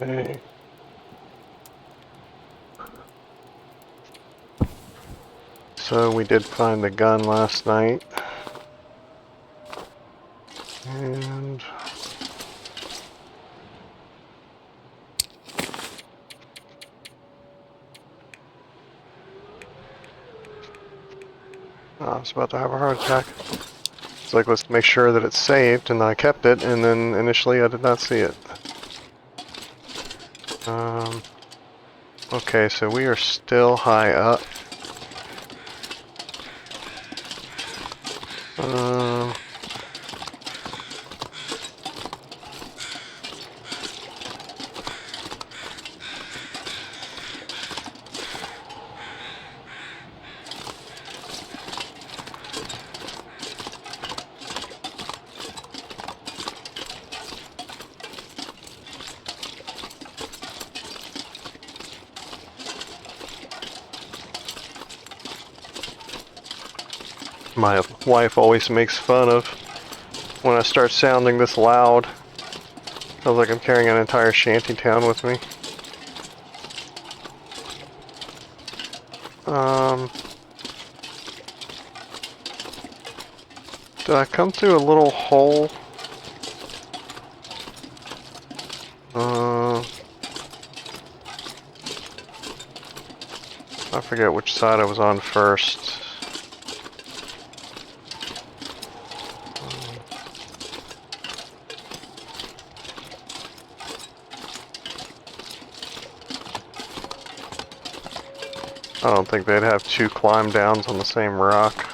Okay. So we did find the gun last night. And I was about to have a heart attack. It's like, let's make sure that it's saved, and I kept it, and then initially I did not see it. Okay, so we are still high up. My wife always makes fun of when I start sounding this loud. Feels like I'm carrying an entire shanty town with me. Did I come through a little hole? I forget which side I was on first. I don't think they'd have two climb downs on the same rock.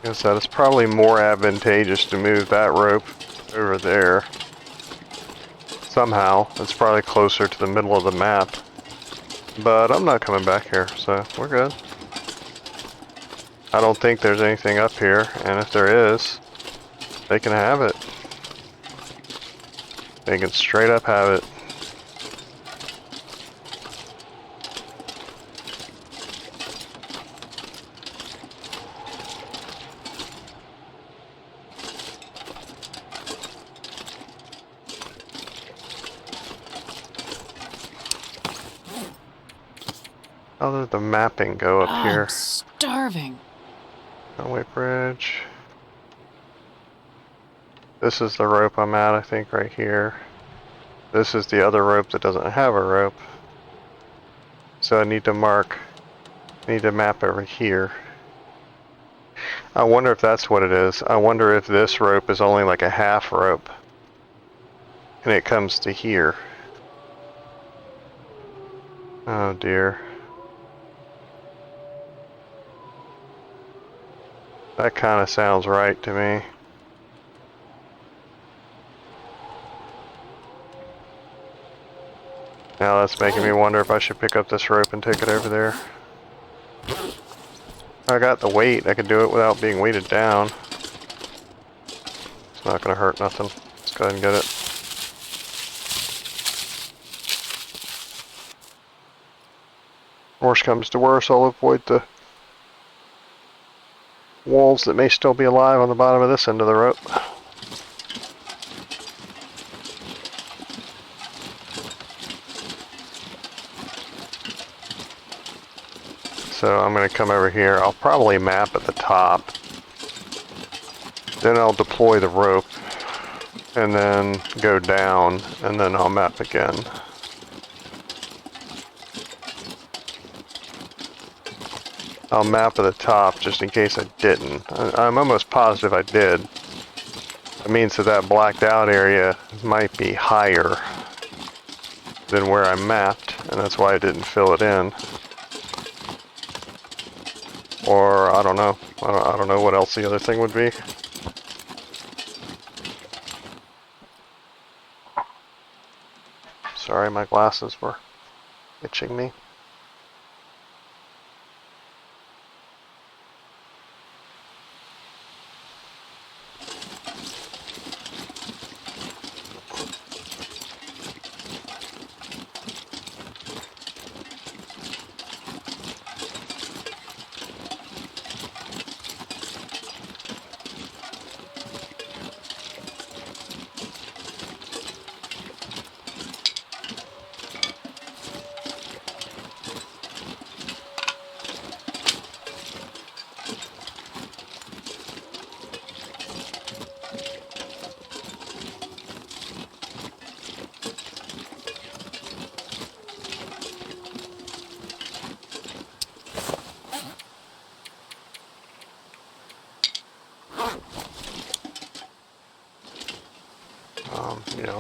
I guess that is probably more advantageous to move that rope over there. Somehow, it's probably closer to the middle of the map. But I'm not coming back here, so we're good. I don't think there's anything up here, and if there is, they can have it. They can straight up have it. How did the mapping go up here? I'm starving. Runway bridge. This is the rope I'm at, I think, right here. This is the other rope that doesn't have a rope. So I need to map over here. I wonder if that's what it is. I wonder if this rope is only like a half rope. And it comes to here. Oh dear. That kind of sounds right to me. Now that's making me wonder if I should pick up this rope and take it over there. I got the weight. I could do it without being weighted down. It's not going to hurt nothing. Let's go ahead and get it. Worst comes to worst, I'll avoid the wolves that may still be alive on the bottom of this end of the rope. So I'm going to come over here. I'll probably map at the top. Then I'll deploy the rope. And then go down. And then I'll map again. I'll map at the top just in case I didn't. I'm almost positive I did. It means that that blacked out area might be higher than where I mapped. And that's why I didn't fill it in. Or, I don't know. I don't know what else the other thing would be. Sorry, my glasses were itching me.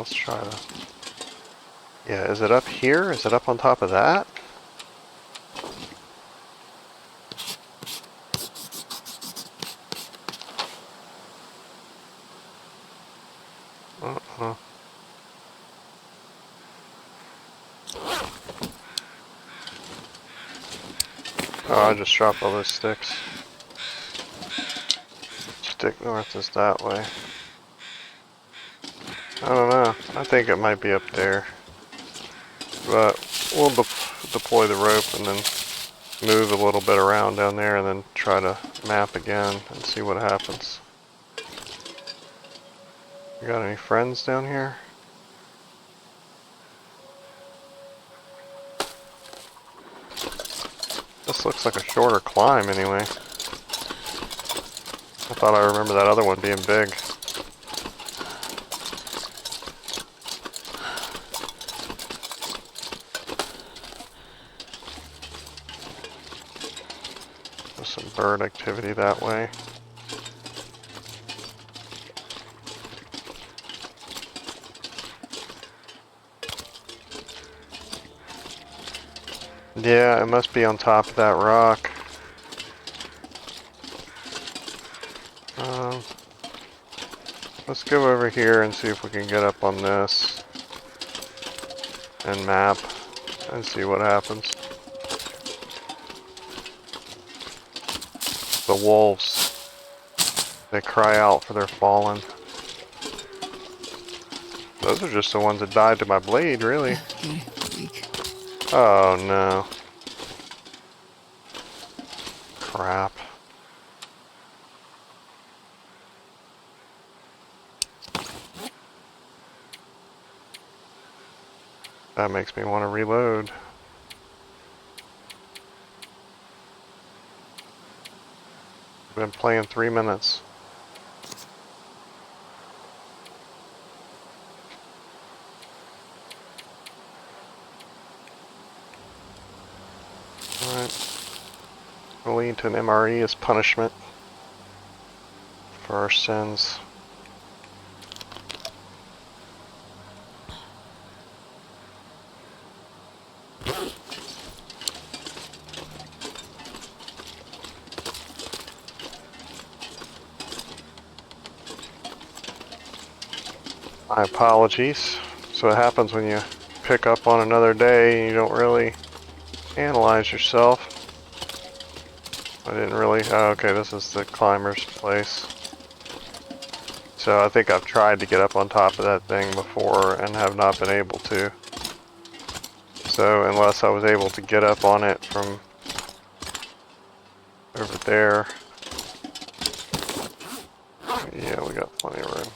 let's try to... Yeah, is it up here? Is it up on top of that? Uh-uh. Oh, I just dropped all those sticks. Stick north is that way. I don't know. I think it might be up there. But we'll deploy the rope and then move a little bit around down there and then try to map again and see what happens. You got any friends down here? This looks like a shorter climb anyway. I thought I remember that other one being big. There's some bird activity that way. Yeah, it must be on top of that rock. Let's go over here and see if we can get up on this and map and see what happens. The wolves, they cry out for their fallen. Those are just the ones that died to my blade, really. Oh no. Crap. That makes me want to reload. I've been playing 3 minutes. Alright. We'll lead to an MRE as punishment for our sins. My apologies. So it happens when you pick up on another day and you don't really analyze yourself. I didn't really... Oh, okay, this is the climber's place. So I think I've tried to get up on top of that thing before and have not been able to. So unless I was able to get up on it from over there... Yeah, we got plenty of room.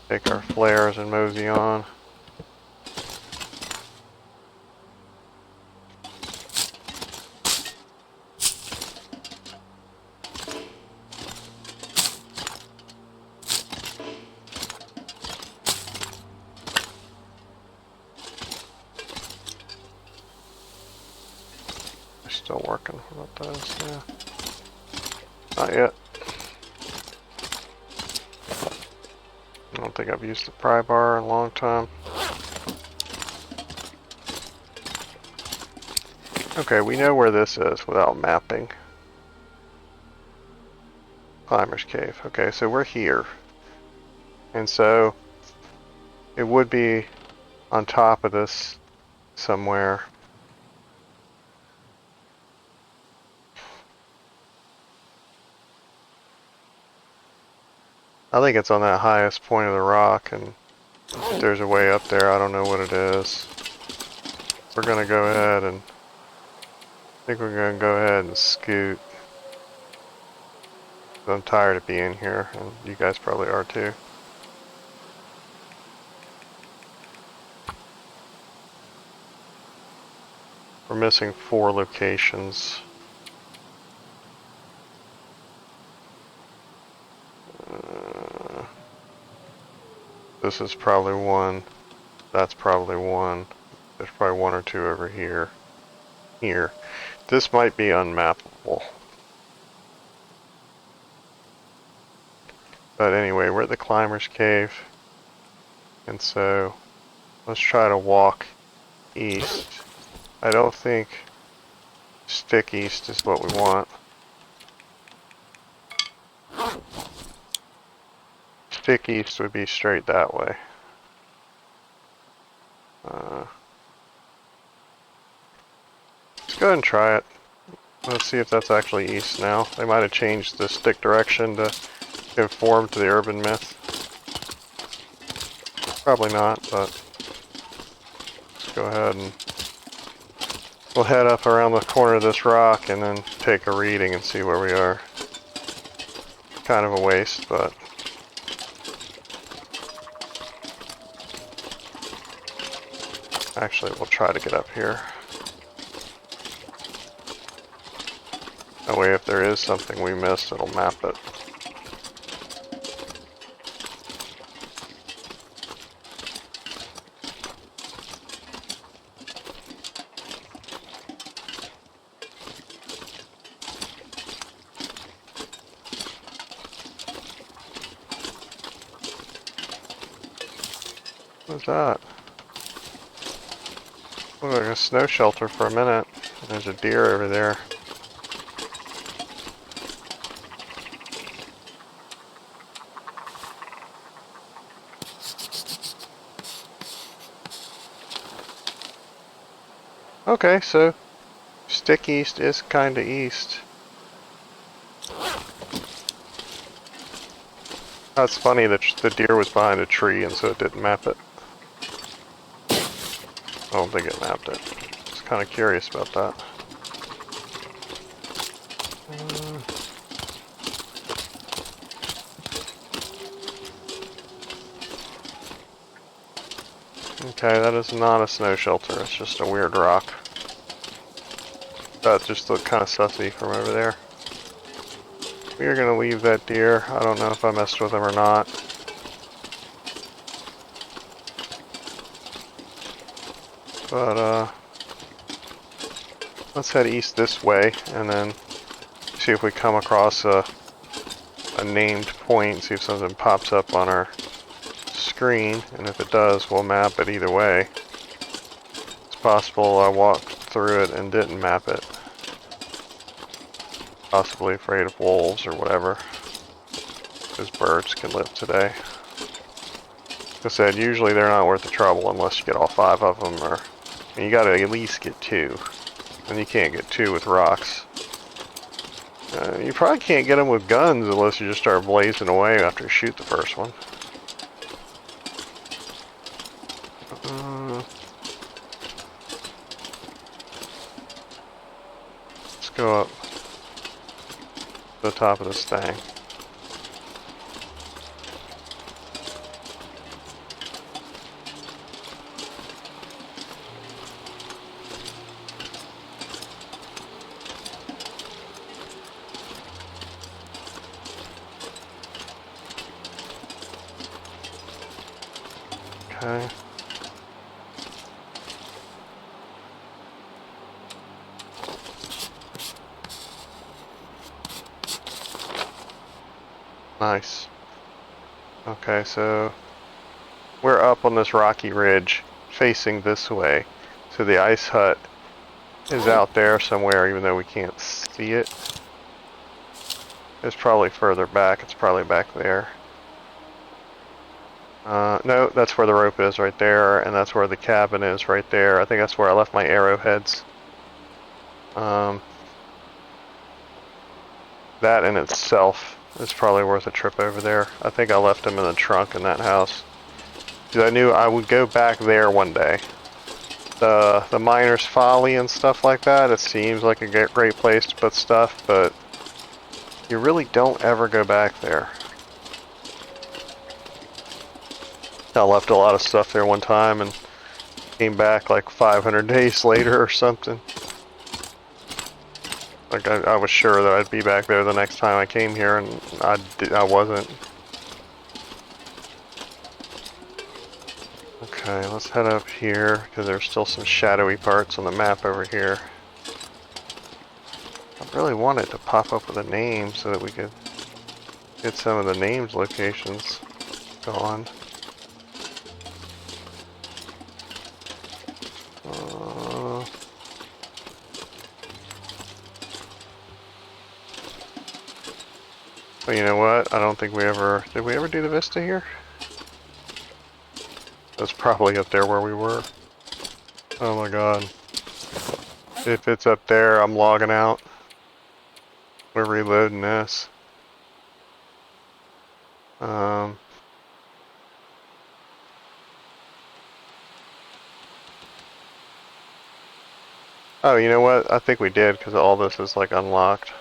Take our flares and mosey on. Still working. What does? Yeah. Not yet. I don't think I've used the pry bar in a long time. Okay, we know where this is without mapping. Climber's Cave. Okay, so we're here. And so it would be on top of this somewhere. I think it's on that highest point of the rock, and if there's a way up there, I don't know what it is. We're gonna go ahead and... I think we're gonna go ahead and scoot. I'm tired of being here, and you guys probably are too. We're missing 4 locations. This is probably one. That's probably one. There's probably 1 or 2 over here. Here. This might be unmappable. But anyway, we're at the Climber's Cave. And so let's try to walk east. I don't think stick east is what we want. Stick east would be straight that way. Let's go ahead and try it. Let's see if that's actually east now. They might have changed the stick direction to conform to the urban myth. Probably not, but let's go ahead and we'll head up around the corner of this rock and then take a reading and see where we are. Kind of a waste, but actually we'll try to get up here. That way if there is something we missed, it'll map it. What's that? Looked like a snow shelter for a minute. There's a deer over there. Okay, so stick east is kinda east. That's funny that the deer was behind a tree and so it didn't map it. I don't think it mapped it. Just kinda curious about that. Okay, that is not a snow shelter, it's just a weird rock. That just looked kinda sussy from over there. We are gonna leave that deer. I don't know if I messed with him or not. But, let's head east this way and then see if we come across a named point, see if something pops up on our screen, and if it does, we'll map it either way. It's possible I walked through it and didn't map it. Possibly afraid of wolves or whatever. Because birds can live today. Like I said, usually they're not worth the trouble unless you get all 5 of them, or and you gotta at least get 2. And you can't get 2 with rocks. You probably can't get them with guns unless you just start blazing away after you shoot the first one. Let's go up to the top of this thing. Okay. Nice. Okay, so we're up on this rocky ridge facing this way. So the ice hut is out there somewhere even though we can't see it. It's probably further back. It's probably back there. No, that's where the rope is right there, and that's where the cabin is right there. I think that's where I left my arrowheads. That in itself is probably worth a trip over there. I think I left them in the trunk in that house. Because I knew I would go back there one day. The Miner's Folly and stuff like that, it seems like a great place to put stuff, but you really don't ever go back there. I left a lot of stuff there one time and came back like 500 days later or something. Like I was sure that I'd be back there the next time I came here, and I wasn't. Okay, let's head up here because there's still some shadowy parts on the map over here. I really wanted to pop up with a name so that we could Get some of the names locations gone. Well, you know what? I don't think we ever... Did we ever do the Vista here? That's probably up there where we were. Oh my god. If it's up there, I'm logging out. We're reloading this. Oh, you know what? I think we did, because all this is like unlocked.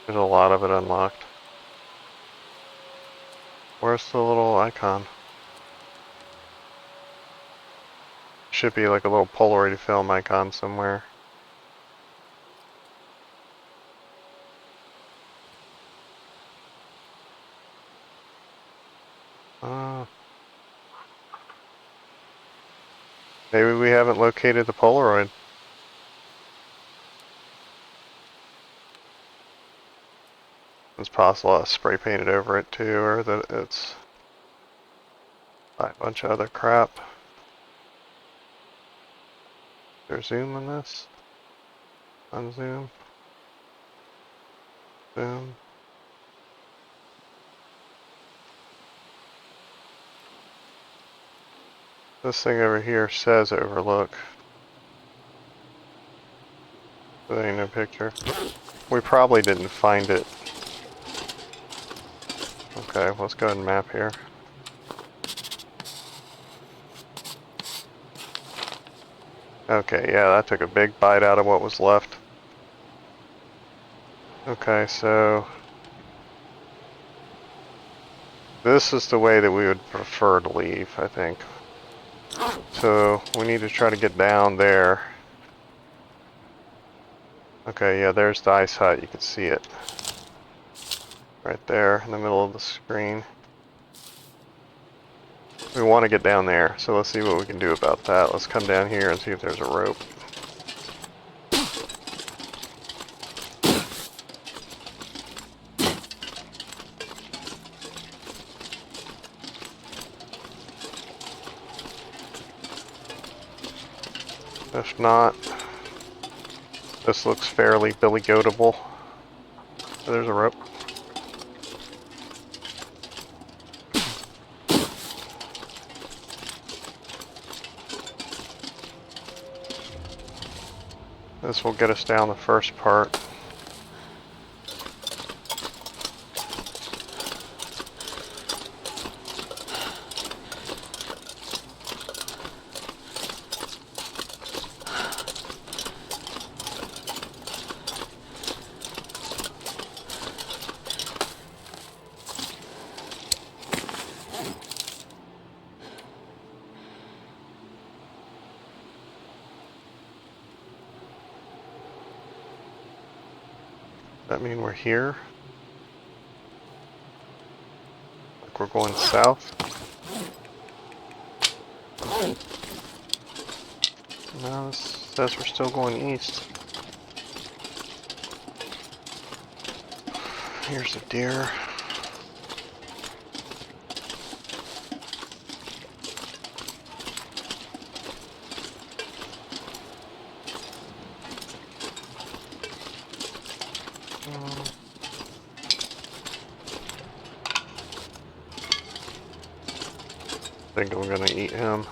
There's a lot of it unlocked. Where's the little icon? Should be like a little Polaroid film icon somewhere. Maybe we haven't located the Polaroid. It's possible I spray painted over it too, or that it's a bunch of other crap. Is there zoom on this? Unzoom. Zoom. This thing over here says overlook. There ain't no picture. We probably didn't find it. Okay, let's go ahead and map here. Okay, yeah, that took a big bite out of what was left. Okay, so this is the way that we would prefer to leave, I think. So we need to try to get down there. Okay, yeah, there's the ice hut. You can see it. Right there in the middle of the screen. We want to get down there, so let's see what we can do about that. Let's come down here and see if there's a rope. If not, this looks fairly Billy Goatable. So there's a rope. This will get us down the first part. Does that mean we're here? Like we're going south? No, this says we're still going east. Here's a deer. I think I'm gonna eat him.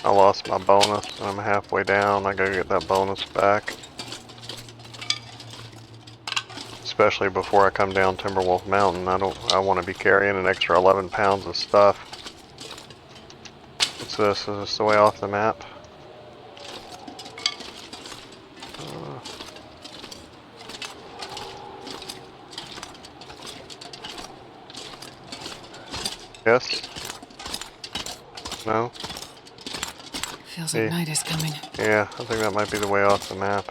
I lost my bonus and I'm halfway down. I gotta get that bonus back. Especially before I come down Timberwolf Mountain. I want to be carrying an extra 11 pounds of stuff. What's this? Is this the way off the map? Yes? No? Feels like night is coming. Yeah, I think that might be the way off the map.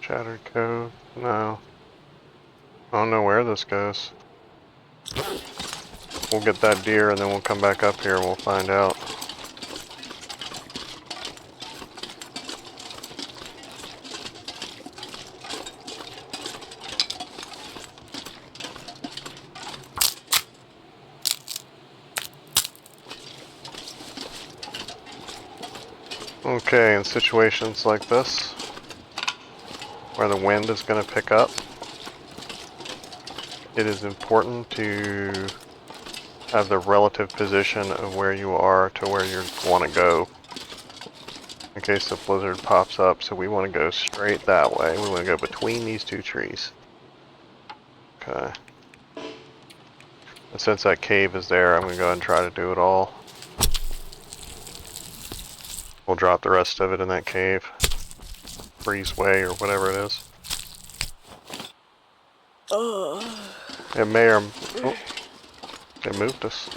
Shattered Cove? No. I don't know where this goes. We'll get that deer and then we'll come back up here and we'll find out. Okay, in situations like this, where the wind is going to pick up, it is important to have the relative position of where you are to where you want to go in case the blizzard pops up. So we want to go straight that way. We want to go between these two trees. Okay. And since that cave is there, I'm going to go ahead and try to do it all. We'll drop the rest of it in that cave. Breezeway or whatever it is. It may or... Oh, it moved us.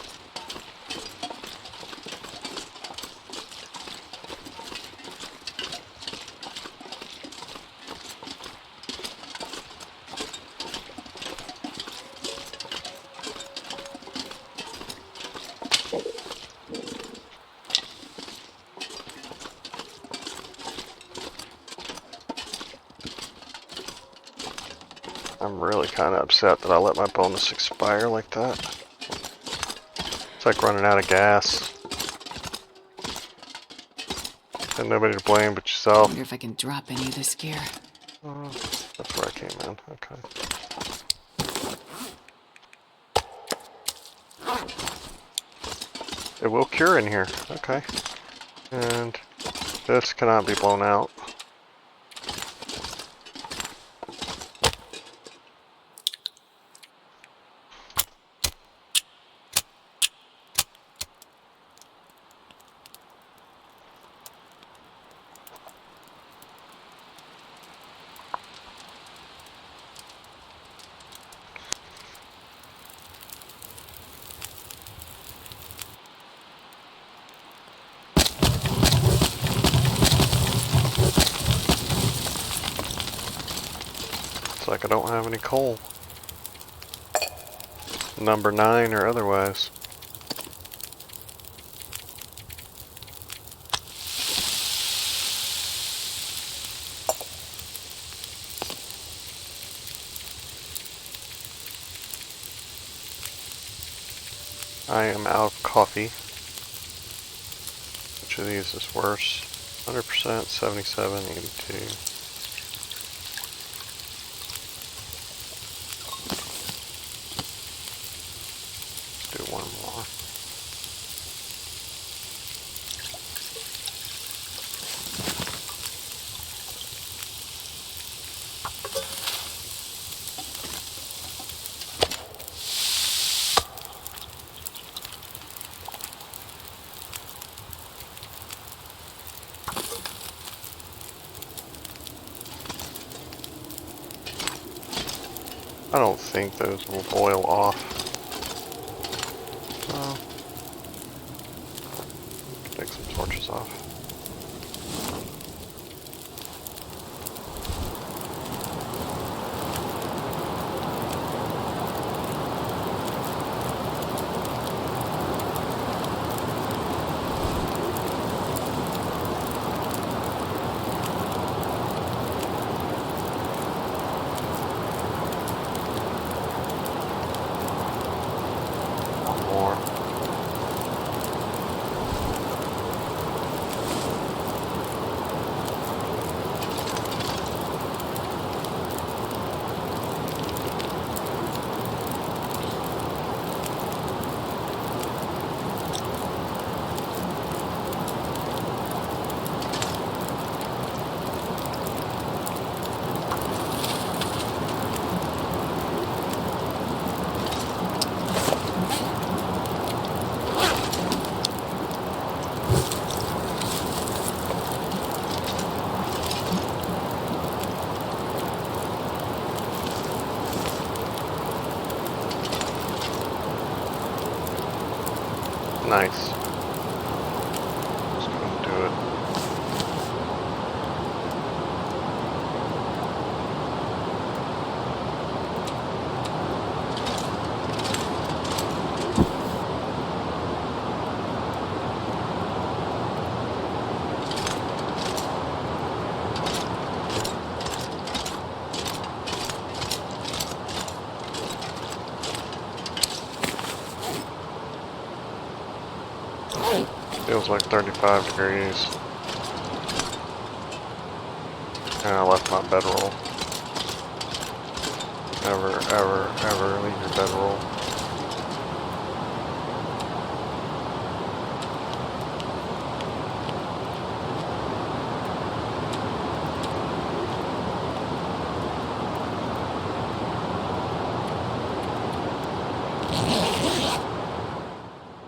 I'm really kind of upset that I let my bonus expire like that. It's like running out of gas. And nobody to blame but I yourself. wonder if I can drop any of this gear. Oh, that's where I came in. Okay. It will cure in here. Okay. And this cannot be blown out. It's like I don't have any coal. Number 9 or otherwise. I am out of coffee. Which of these is worse? 100%, 77, 82. Do one more. I don't think those will boil off. Oh. Take some torches off. One more. Nice. Just gonna do it. Feels like 35 degrees. And I left my bedroll. Ever, ever, ever leave your bedroll.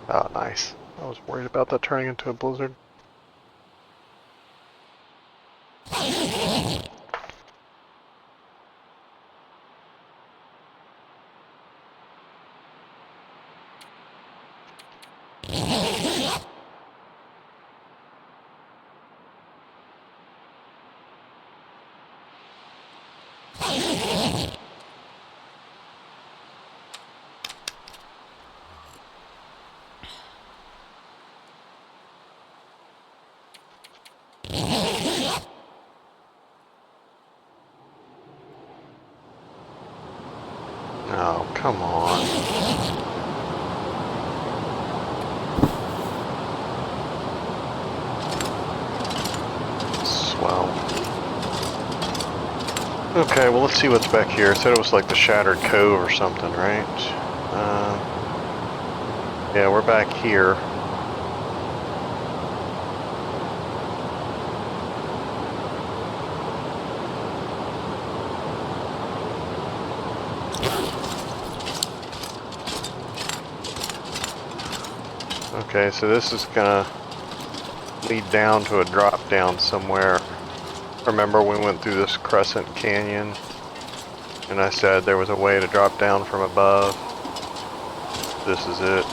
Oh, nice. I was worried about that turning into a blizzard. Oh, come on. Swell. Okay, well, let's see what's back here. It said it was like the Shattered Cove or something, right? Yeah, we're back here. Okay, so this is gonna lead down to a drop down somewhere. Remember we went through this crescent canyon and I said there was a way to drop down from above? This is it.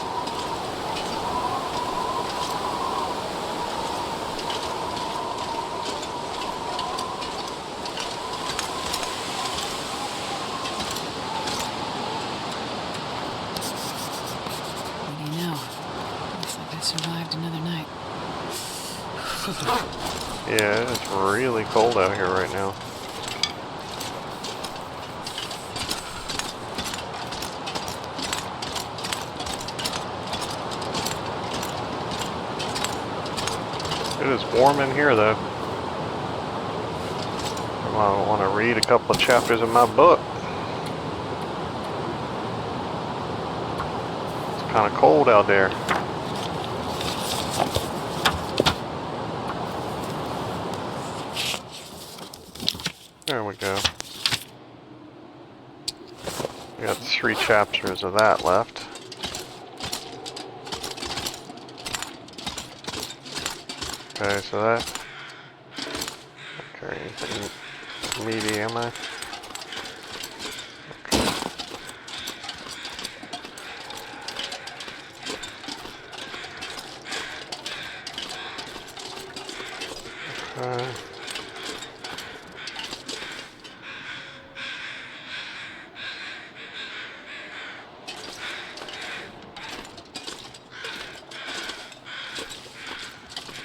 What do you know? Looks like I survived another night. Yeah, it's really cold out here right now. It is warm in here though. I want to read a couple of chapters of my book. It's kind of cold out there. There we go. We got 3 chapters of that left. Okay, so that... Okay, anything meaty, am I? Okay.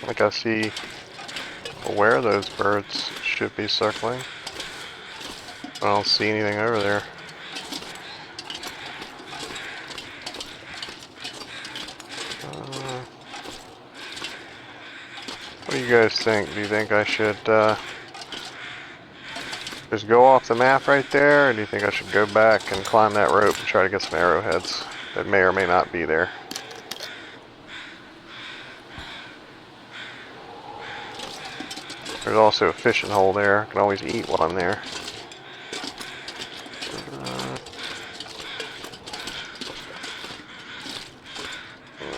Like I see where those birds should be circling. I don't see anything over there. What do you guys think? Do you think I should just go off the map right there, or do you think I should go back and climb that rope and try to get some arrowheads that may or may not be there? There's also a fishing hole there. I can always eat while I'm there.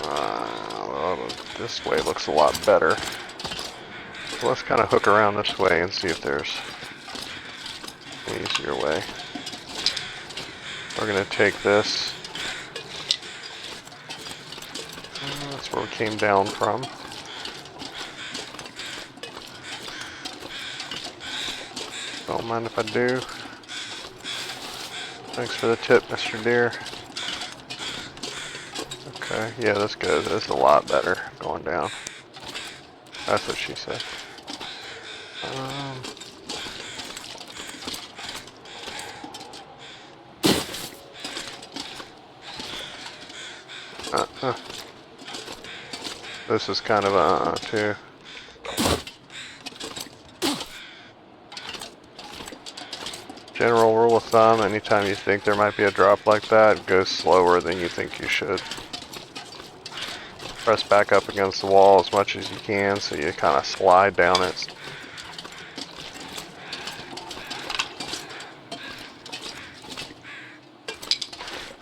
Well, this way looks a lot better. So let's kind of hook around this way and see if there's an easier way. We're going to take this. That's where we came down from. Don't mind if I do. Thanks for the tip, Mr. Deer. Okay, yeah, this goes. This is a lot better going down. That's what she said. This is kind of a too. general rule of thumb, anytime you think there might be a drop like that, go slower than you think you should. Press back up against the wall as much as you can so you kind of slide down it.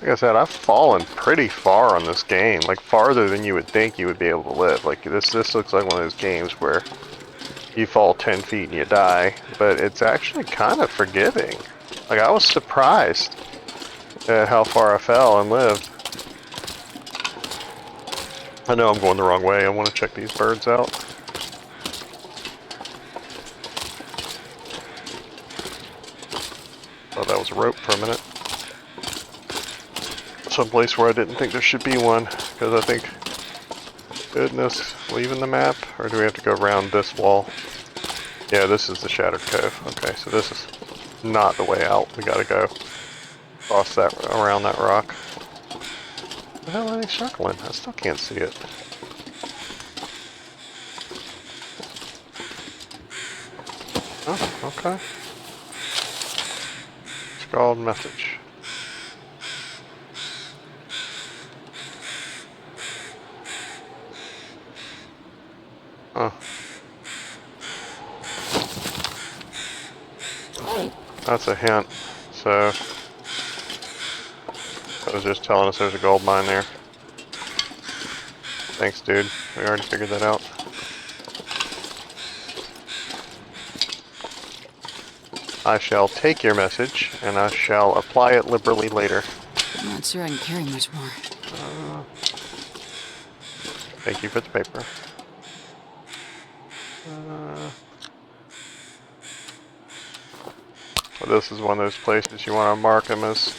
Like I said, I've fallen pretty far on this game, like farther than you would think you would be able to live. Like this looks like one of those games where you fall 10 feet and you die, but it's actually kind of forgiving. Like I was surprised at how far I fell and lived. I know I'm going the wrong way. I want to check these birds out. Thought that was a rope for a minute. Someplace where I didn't think there should be one, because I think, goodness, leaving the map, or do we have to go around this wall? Yeah, this is the Shattered Cove. Okay, so this is not the way out. We gotta go across that, around that rock. What the hell are they circling? I still can't see it. Oh, okay. Scrawled message. Oh. That's a hint. So, that was just telling us there's a gold mine there. Thanks, dude. We already figured that out. I shall take your message, and I shall apply it liberally later. I'm not sure I can carry much more. Thank you for the paper. Well, this is one of those places you want to mark them as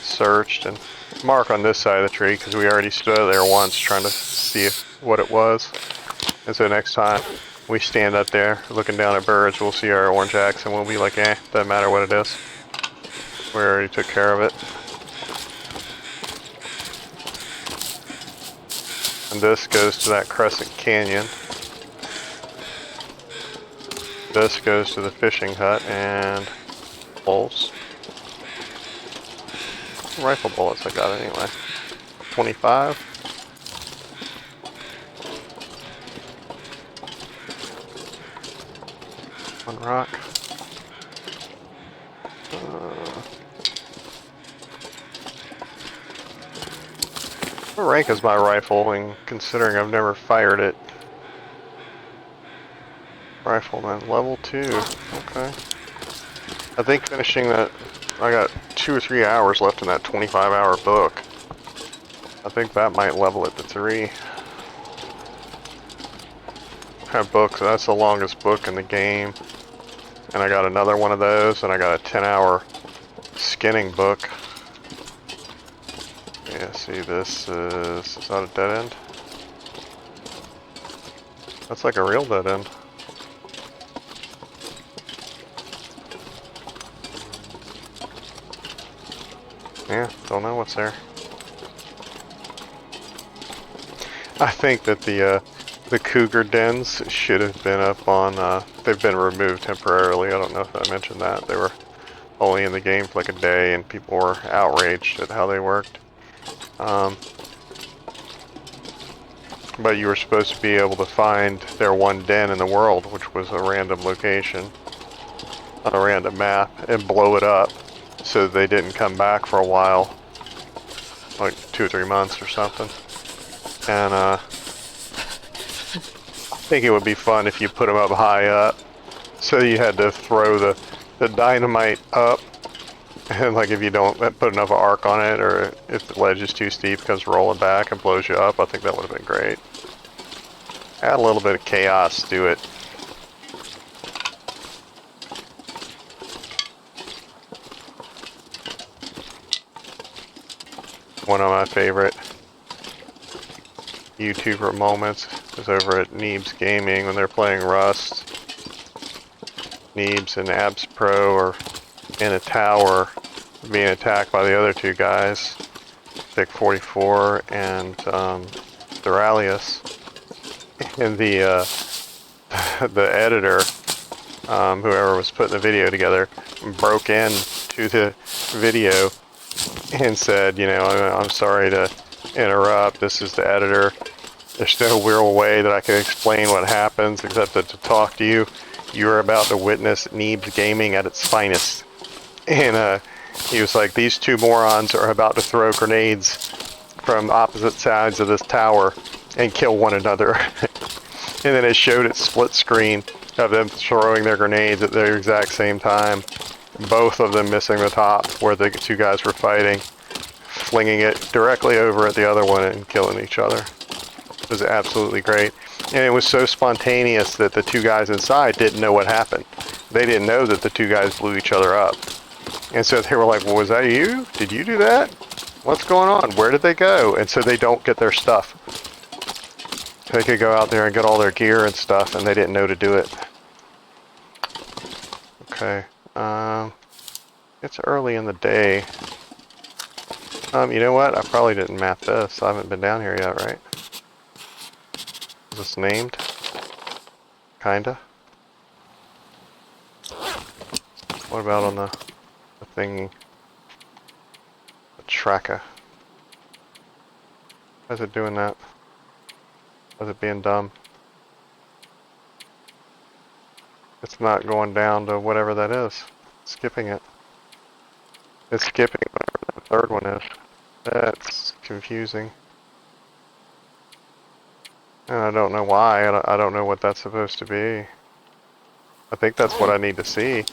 searched, and mark on this side of the tree, because we already stood there once trying to see what it was. And so next time we stand up there looking down at birds, we'll see our orange axe and we'll be like, eh, doesn't matter what it is. We already took care of it. And this goes to that Crescent Canyon. This goes to the fishing hut and bulls. Rifle bullets I got anyway. 25. One rock. What rank is my rifle, and considering I've never fired it? Rifleman, level 2. Okay. I think finishing that, I got 2 or 3 hours left in that 25-hour book. I think that might level it to 3. That book, that's the longest book in the game. And I got another one of those, and I got a 10-hour skinning book. Yeah, see, this is that a dead end? That's like a real dead end. Yeah, don't know what's there. I think that the cougar dens should have been up on, they've been removed temporarily. I don't know if I mentioned that. They were only in the game for like a day and people were outraged at how they worked. But you were supposed to be able to find their one den in the world, which was a random location on a random map, and blow it up so they didn't come back for a while, like 2 or 3 months or something. And I think it would be fun if you put them up high up, so you had to throw the dynamite up, and like if you don't put enough arc on it, or if the ledge is too steep, it comes rolling back and blows you up. I think that would have been great. Add a little bit of chaos to it. One of my favorite YouTuber moments is over at Neebs Gaming when they're playing Rust. Neebs and Abs Pro are in a tower being attacked by the other two guys, Thick 44 and Duralius. And the editor whoever was putting the video together, broke in to the video and said, you know, I'm sorry to interrupt. This is the editor. There's no real way that I can explain what happens except to talk to you. You're about to witness Neebs Gaming at its finest. And he was like, these two morons are about to throw grenades from opposite sides of this tower and kill one another. And then it showed it split screen of them throwing their grenades at the exact same time. Both of them missing the top where the two guys were fighting, flinging it directly over at the other one and killing each other. It was absolutely great. And it was so spontaneous that the two guys inside didn't know what happened. They didn't know that the two guys blew each other up. And so they were like, well, was that you? Did you do that? What's going on? Where did they go? And so they don't get their stuff. They could go out there and get all their gear and stuff, and they didn't know to do it. Okay. It's early in the day. You know what? I probably didn't map this. I haven't been down here yet, right? Is this named? Kinda. What about on the thingy? The tracker. How's it doing that? How's it being dumb? It's not going down to whatever that is. It's skipping it. It's skipping whatever the third one is. That's confusing. And I don't know why. I don't know what that's supposed to be. I think that's what I need to see.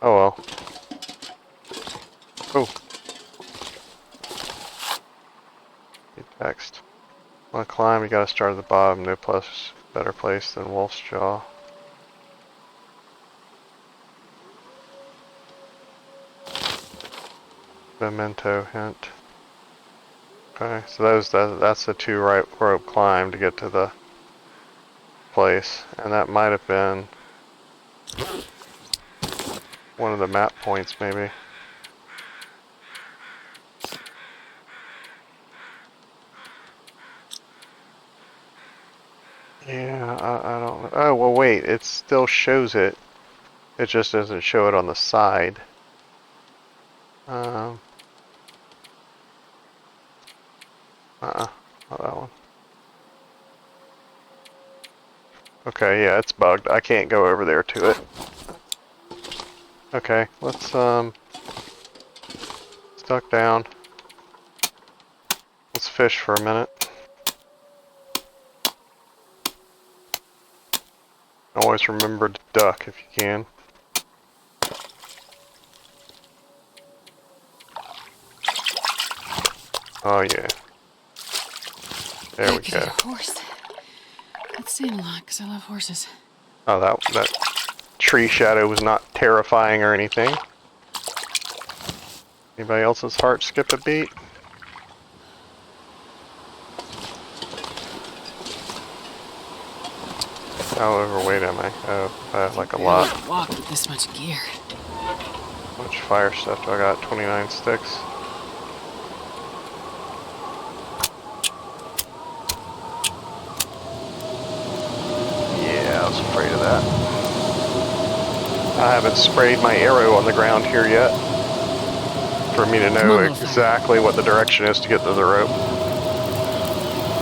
Oh well. Oh. Good text. Want to climb, you gotta start at the bottom. No plus better place than Wolf's Jaw. Memento hint. Okay, so that's the two right rope climb to get to the place, and that might have been one of the map points, maybe. Yeah, I don't know. Oh, well, wait, it still shows it. It just doesn't show it on the side. Not that one. Okay, yeah, it's bugged. I can't go over there to it. Okay, let's, duck down. Let's fish for a minute. Always remember to duck if you can. Oh yeah. There we go. Horse. Let's stay in a lot because I love horses. Oh, that tree shadow was not terrifying or anything. Anybody else's heart skip a beat? How overweight am I? Oh, I have like a lot. Walk with this much gear. How much fire stuff do I got? 29 sticks. Yeah, I was afraid of that. I haven't sprayed my arrow on the ground here yet for me to know exactly what the direction is to get to the rope.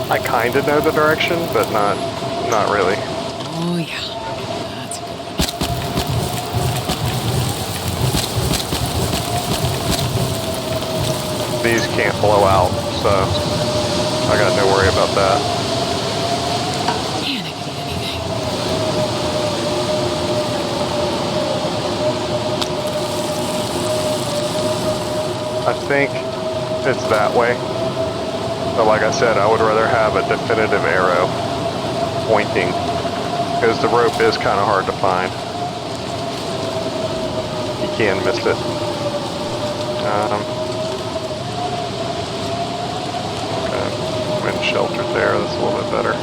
I kind of know the direction, but not really. Oh yeah, that's a good one. These can't blow out, so I got no worry about that. Man, I can eat anything. I think it's that way. But like I said, I would rather have a definitive arrow pointing, because the rope is kind of hard to find. You can miss it. Okay, wind sheltered there, that's a little bit better.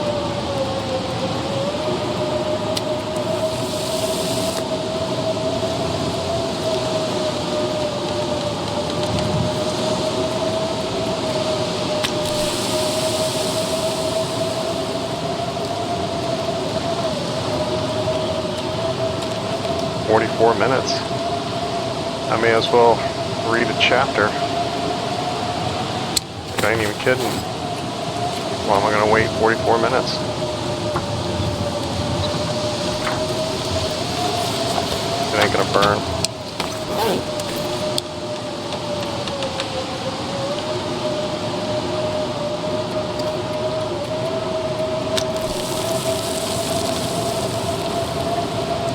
44 minutes. I may as well read a chapter. I ain't even kidding. Why am I gonna wait 44 minutes? It ain't gonna burn.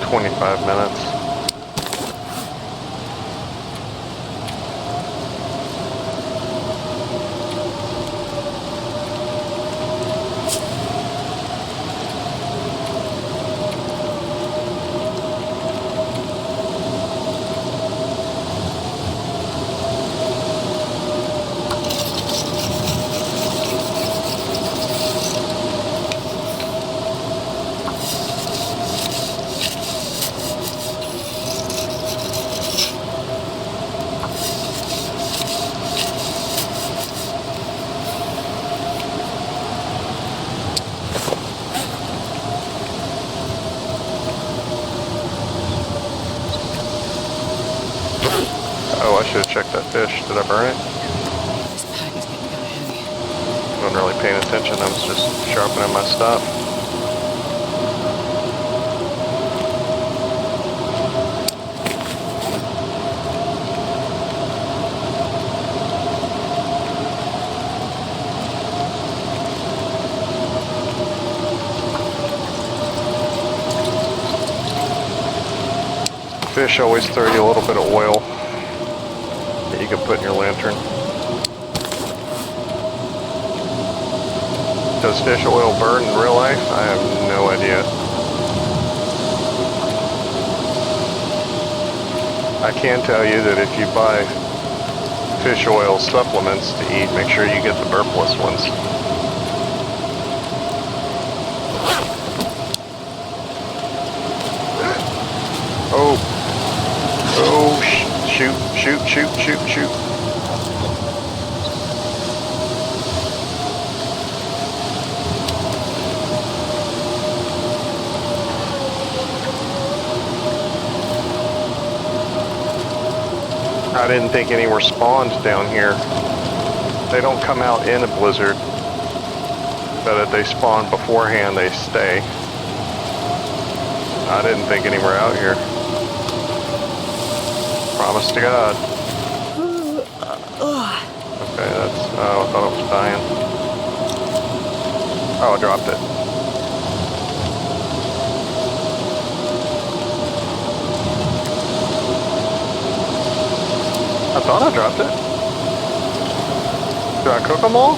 $25 minutes. Oh, I should have checked that fish. Did I burn it? This pack is getting kind of heavy. I wasn't really paying attention. I was just sharpening my stuff. Fish always throw you a little bit of oil that you can put in your lantern. Does fish oil burn in real life? I have no idea. I can tell you that if you buy fish oil supplements to eat, make sure you get the burpless ones. Oh. Oh, shoot, shoot, shoot, shoot, shoot. I didn't think any were spawned down here. They don't come out in a blizzard, but if they spawn beforehand, they stay. I didn't think any were out here. Promise to God. Okay, that's... Oh, I thought it was dying. Oh, I dropped it. I thought I dropped it. Did I cook them all?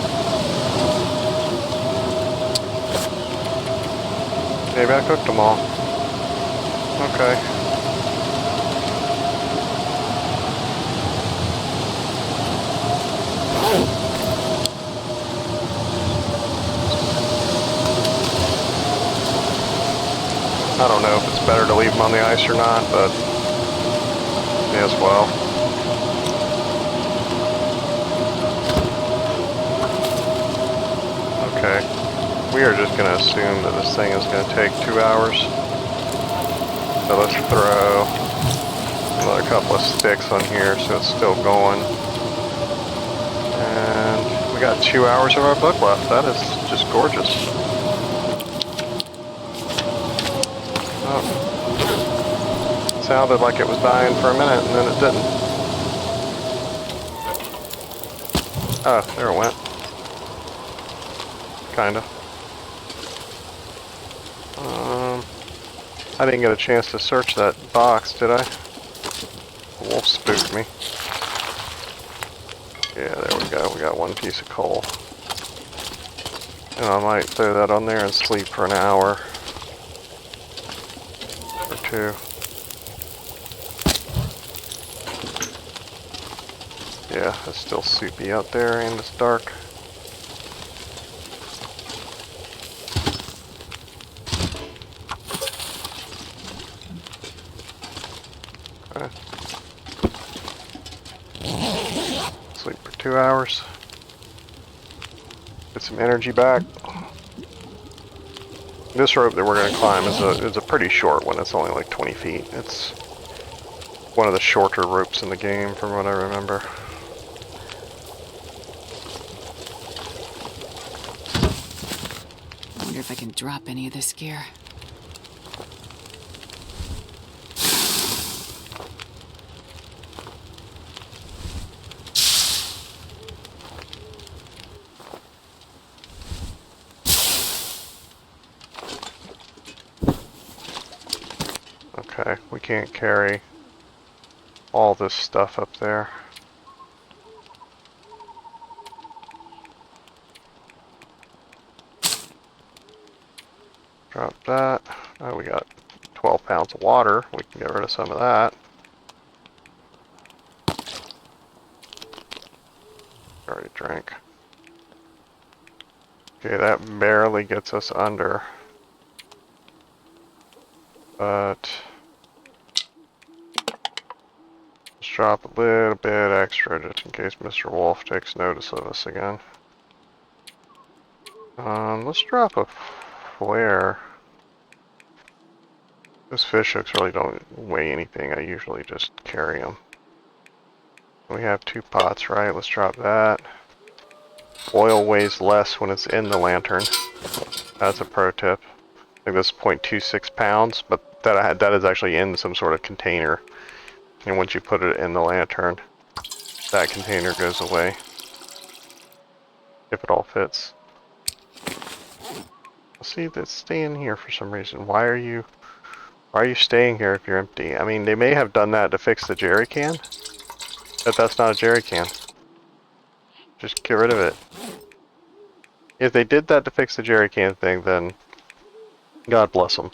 Maybe I cooked them all. Okay. I don't know if it's better to leave them on the ice or not, but may as well. Okay, we are just going to assume that this thing is going to take 2 hours. So let's throw another couple of sticks on here so it's still going. And we got 2 hours of our book left. That is just gorgeous. Oh. Sounded like it was dying for a minute and then it didn't. Oh, there it went. Kinda. I didn't get a chance to search that box, did I? The wolf spooked me. Yeah, there we go. We got one piece of coal. And I might throw that on there and sleep for an hour or two. Yeah, it's still soupy out there and it's dark. Okay. Sleep for 2 hours. Get some energy back. This rope that we're going to climb is a pretty short one. It's only like 20 feet. It's one of the shorter ropes in the game, from what I remember. I wonder if I can drop any of this gear. Okay, we can't carry all this stuff up there. Drop that. Oh, we got 12 pounds of water. We can get rid of some of that. Already drank. Okay, that barely gets us under. But let's drop a little bit extra just in case Mr. Wolf takes notice of us again. Let's drop a flare. Those fish hooks really don't weigh anything. I usually just carry them. We have 2 pots, right? Let's drop that. Oil weighs less when it's in the lantern. That's a pro tip. I think this is 0.26 pounds, but that is actually in some sort of container. And once you put it in the lantern, that container goes away. If it all fits. See, that's staying here for some reason. Why are you staying here if you're empty? I mean, they may have done that to fix the jerry can, but that's not a jerry can. Just get rid of it. If they did that to fix the jerry can thing, then God bless them.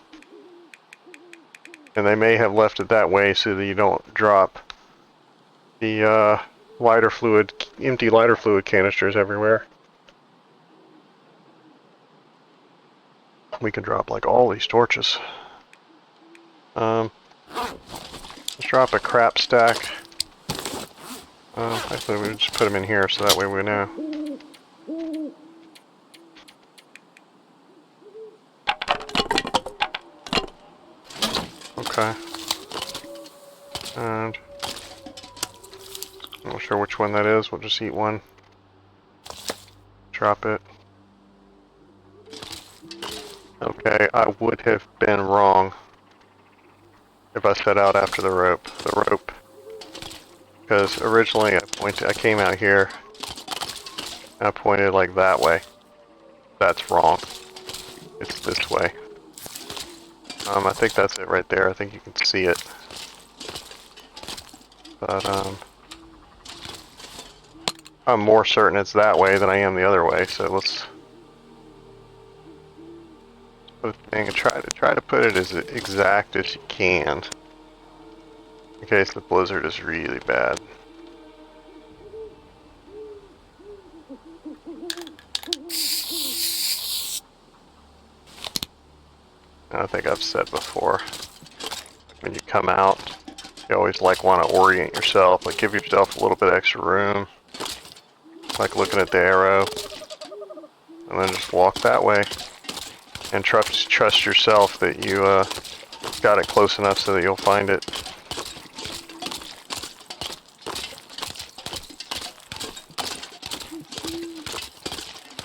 And they may have left it that way so that you don't drop the empty lighter fluid canisters everywhere. We can drop like all these torches. Let's drop a crap stack. Actually, we just put them in here so that way we know. Okay. And I'm not sure which one that is. We'll just eat one. Drop it. Okay, I would have been wrong if I set out after the rope. Because originally I came out here and I pointed like that way. That's wrong. It's this way. I think that's it right there. I think you can see it. But I'm more certain it's that way than I am the other way. So let's put the thing and try to put it as exact as you can, in case the blizzard is really bad. I think I've said before, when you come out, you always want to orient yourself, give yourself a little bit extra room, like looking at the arrow, and then just walk that way, and trust yourself that you got it close enough so that you'll find it.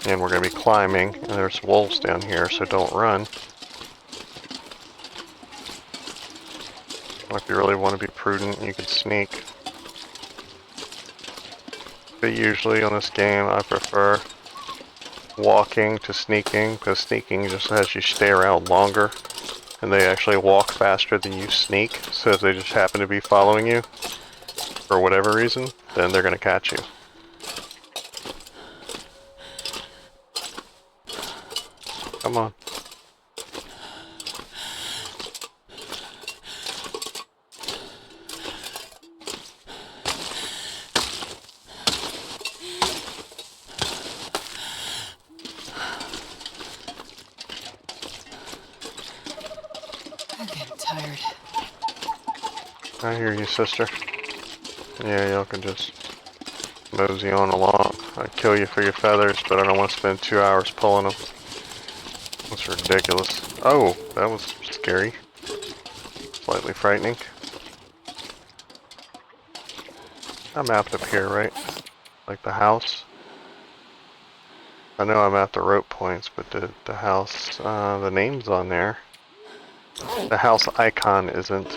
And we're going to be climbing, and there's wolves down here, so don't run. If you really want to be prudent, you can sneak. But usually on this game, I prefer walking to sneaking, because sneaking just has you stay around longer, and they actually walk faster than you sneak, so if they just happen to be following you, for whatever reason, then they're going to catch you. Come on. I'm getting tired. I hear you, sister. Yeah, y'all can just mosey on along. I'd kill you for your feathers, but I don't want to spend 2 hours pulling them. That's ridiculous. Oh, that was scary. Slightly frightening. I mapped up here, right? Like the house. I know I'm at the rope points, but the house, the name's on there. The house icon isn't,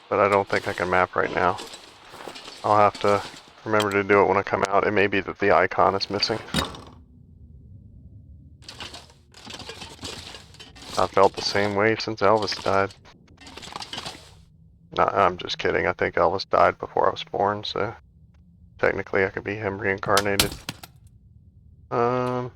but I don't think I can map right now. I'll have to remember to do it when I come out. It may be that the icon is missing. I felt the same way since Elvis died. No, I'm just kidding. I think Elvis died before I was born, so technically I could be him reincarnated. Oh,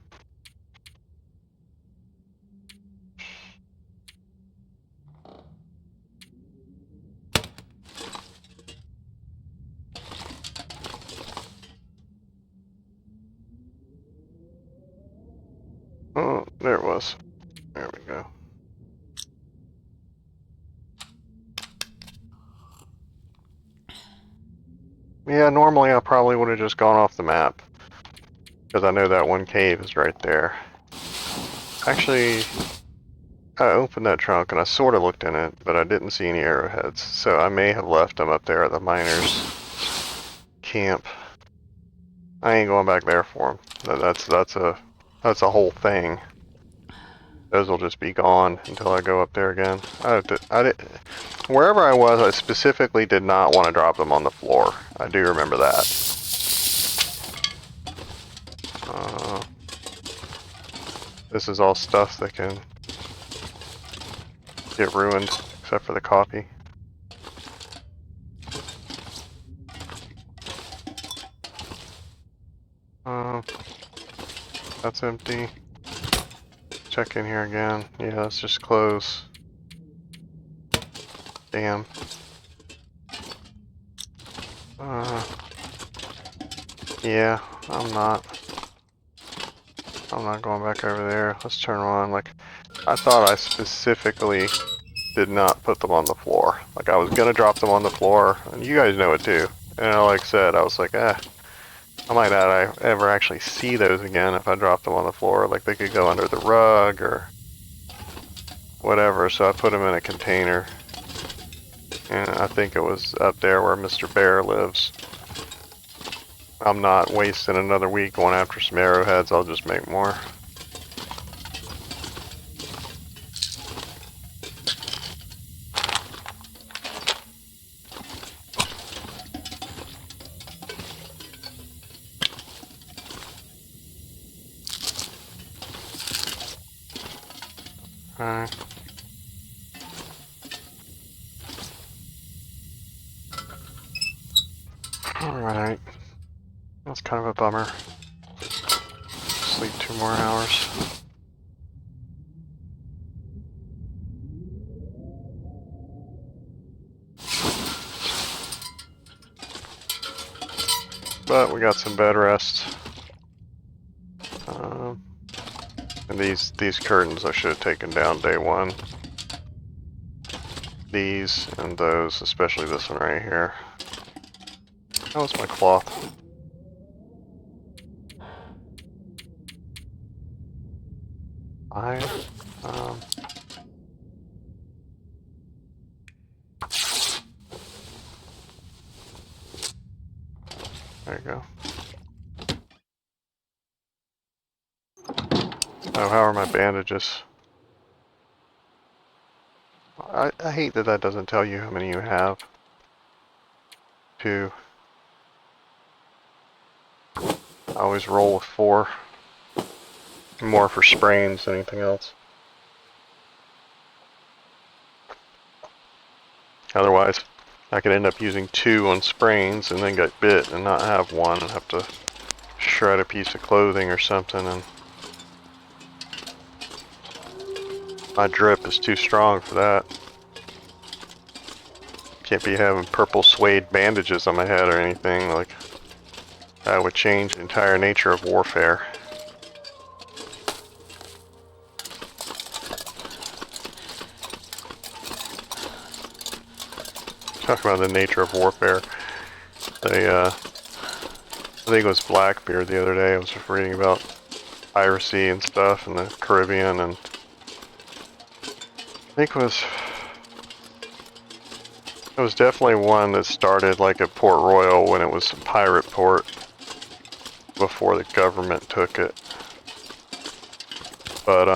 there it was. There we go. Yeah, normally I probably would have just gone off the map, because I know that one cave is right there. Actually, I opened that trunk and I sort of looked in it, but I didn't see any arrowheads, so I may have left them up there at the miners' camp. I ain't going back there for them. That's a whole thing. Those will just be gone until I go up there again. Wherever I was, I specifically did not want to drop them on the floor. I do remember that. This is all stuff that can get ruined, except for the coffee. That's empty. Check in here again. Yeah, let's just close. Damn. Yeah, I'm not going back over there. Let's turn on, like, I thought I specifically did not put them on the floor. Like, I was gonna drop them on the floor, and you guys know it too. And like I said, I was like, I might not ever actually see those again if I drop them on the floor. Like, they could go under the rug or whatever, so I put them in a container. And I think it was up there where Mr. Bear lives. I'm not wasting another week going after some arrowheads, I'll just make more. Alright. Alright. That's kind of a bummer. Sleep 2 more hours. But we got some bed rest. And these curtains I should have taken down day 1. These and those, especially this one right here. That was my cloth. There you go. Oh, how are my bandages? I hate that that doesn't tell you how many you have. 2. I always roll with 4. More for sprains than anything else. Otherwise, I could end up using 2 on sprains and then get bit and not have 1 and have to shred a piece of clothing or something, and my drip is too strong for that. Can't be having purple suede bandages on my head or anything. Like, that would change the entire nature of warfare. Talk about the nature of warfare. I think it was Blackbeard the other day. I was just reading about piracy and stuff in the Caribbean, and I think it was It was definitely one that started like at Port Royal when it was a pirate port before the government took it. But,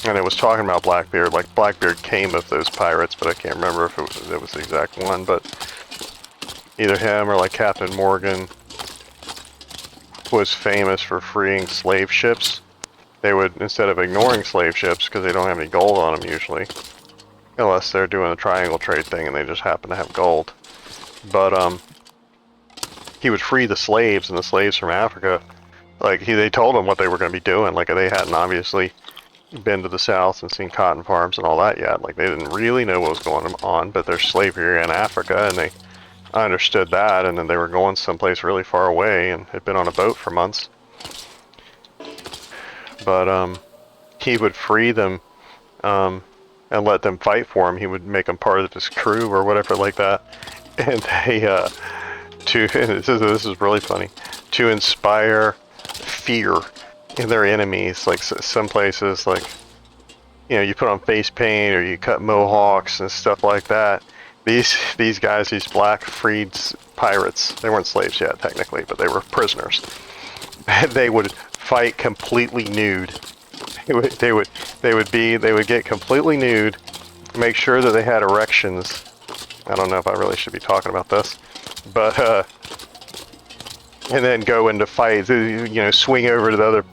and it was talking about Blackbeard. Like, Blackbeard came of those pirates, but I can't remember if it was the exact one. But either him or like Captain Morgan was famous for freeing slave ships. They would, instead of ignoring slave ships, because they don't have any gold on them usually, unless they're doing a triangle trade thing and they just happen to have gold. But, he would free the slaves, and the slaves from Africa, like, they told him what they were going to be doing. Like, they hadn't obviously been to the South and seen cotton farms and all that yet. Like, they didn't really know what was going on, but there's slavery in Africa, and they understood that, and then they were going someplace really far away and had been on a boat for months. But, he would free them, and let them fight for him. He would make them part of his crew or whatever like that. And they, and this is really funny, to inspire fear in their enemies. Like, some places, like, you know, you put on face paint or you cut mohawks and stuff like that. These guys, these black freed pirates, they weren't slaves yet technically, but they were prisoners. They would fight completely nude. They would get completely nude, make sure that they had erections. I don't know if I really should be talking about this, but and then go into fights, you know, swing over to the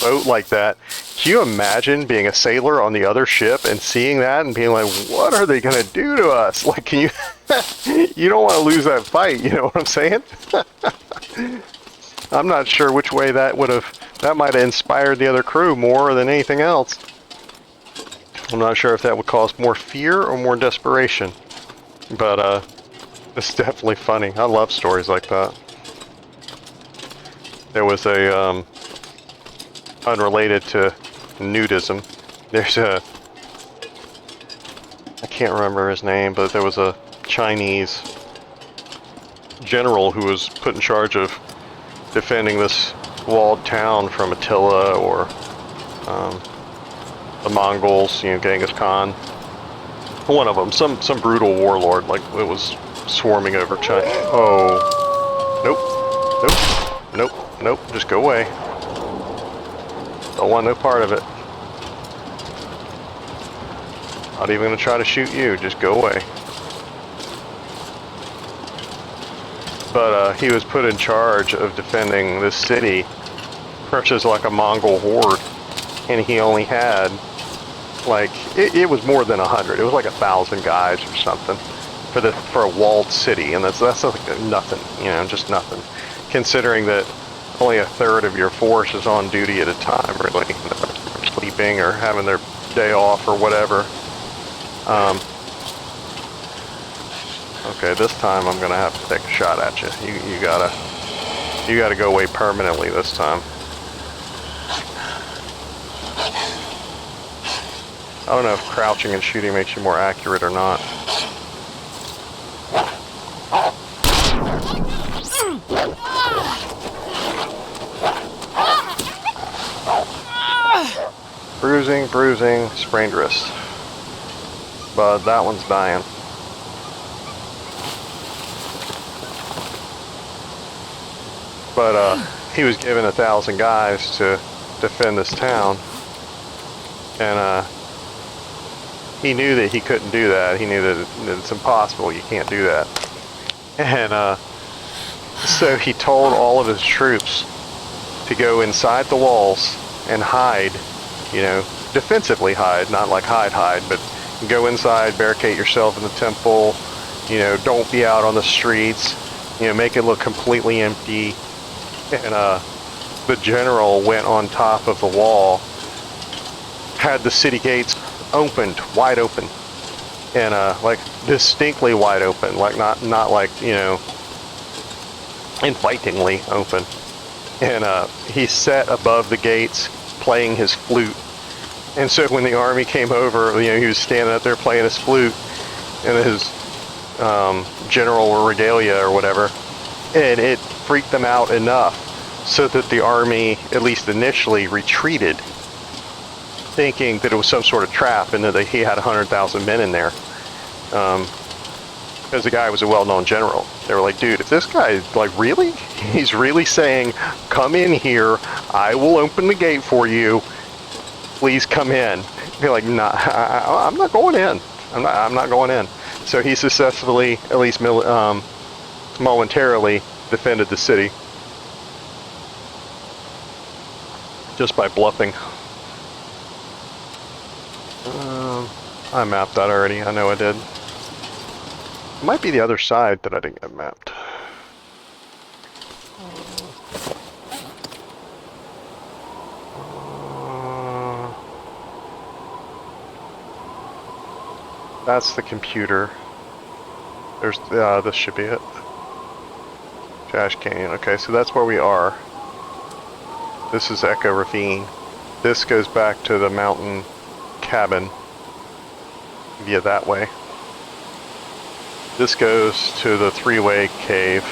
boat like that. Can you imagine being a sailor on the other ship and seeing that and being like, what are they gonna do to us? Like, can you, you don't want to lose that fight, you know what I'm saying? I'm not sure which way that might have inspired the other crew more than anything else. I'm not sure if that would cause more fear or more desperation. But, it's definitely funny. I love stories like that. There was a, unrelated to nudism, there's I can't remember his name, but there was a Chinese general who was put in charge of defending this walled town from Attila or the Mongols, you know, Genghis Khan. One of them, some brutal warlord, like it was swarming over China. Oh, nope, just go away. Don't want no part of it. Not even gonna try to shoot you, just go away. But he was put in charge of defending this city versus like a Mongol horde, and he only had like it was more than 100. It was like 1,000 guys or something for a walled city, and that's like nothing, you know, just nothing. Considering that only a third of your force is on duty at a time, really, they're sleeping or having their day off or whatever. Okay, this time I'm gonna have to take a shot at you. You gotta go away permanently this time. I don't know if crouching and shooting makes you more accurate or not. Bruising, sprained wrist. But that one's dying. But he was given 1,000 guys to defend this town, and he knew that he couldn't do that. He knew that it's impossible. You can't do that. And so he told all of his troops to go inside the walls and hide, you know, defensively hide, not like hide, but go inside, barricade yourself in the temple, you know, don't be out on the streets, you know, make it look completely empty. And the general went on top of the wall, had the city gates opened, wide open, and like distinctly wide open, like not like, you know, invitingly open. And he sat above the gates playing his flute. And so when the army came over, you know, he was standing up there playing his flute and his general regalia or whatever, and it freaked them out enough so that the army, at least initially, retreated, thinking that it was some sort of trap and that he had 100,000 men in there. Because the guy was a well-known general. They were like, dude, if this guy, like, really? He's really saying, come in here, I will open the gate for you, please come in. They're like, nah, I'm not going in. I'm not going in. So he successfully, at least momentarily, defended the city. Just by bluffing. I mapped that already, I know I did. It might be the other side that I didn't get mapped. That's the computer. There's, this should be it. Trash Canyon, okay, so that's where we are. This is Echo Ravine. This goes back to the mountain cabin via that way. This goes to the three-way cave.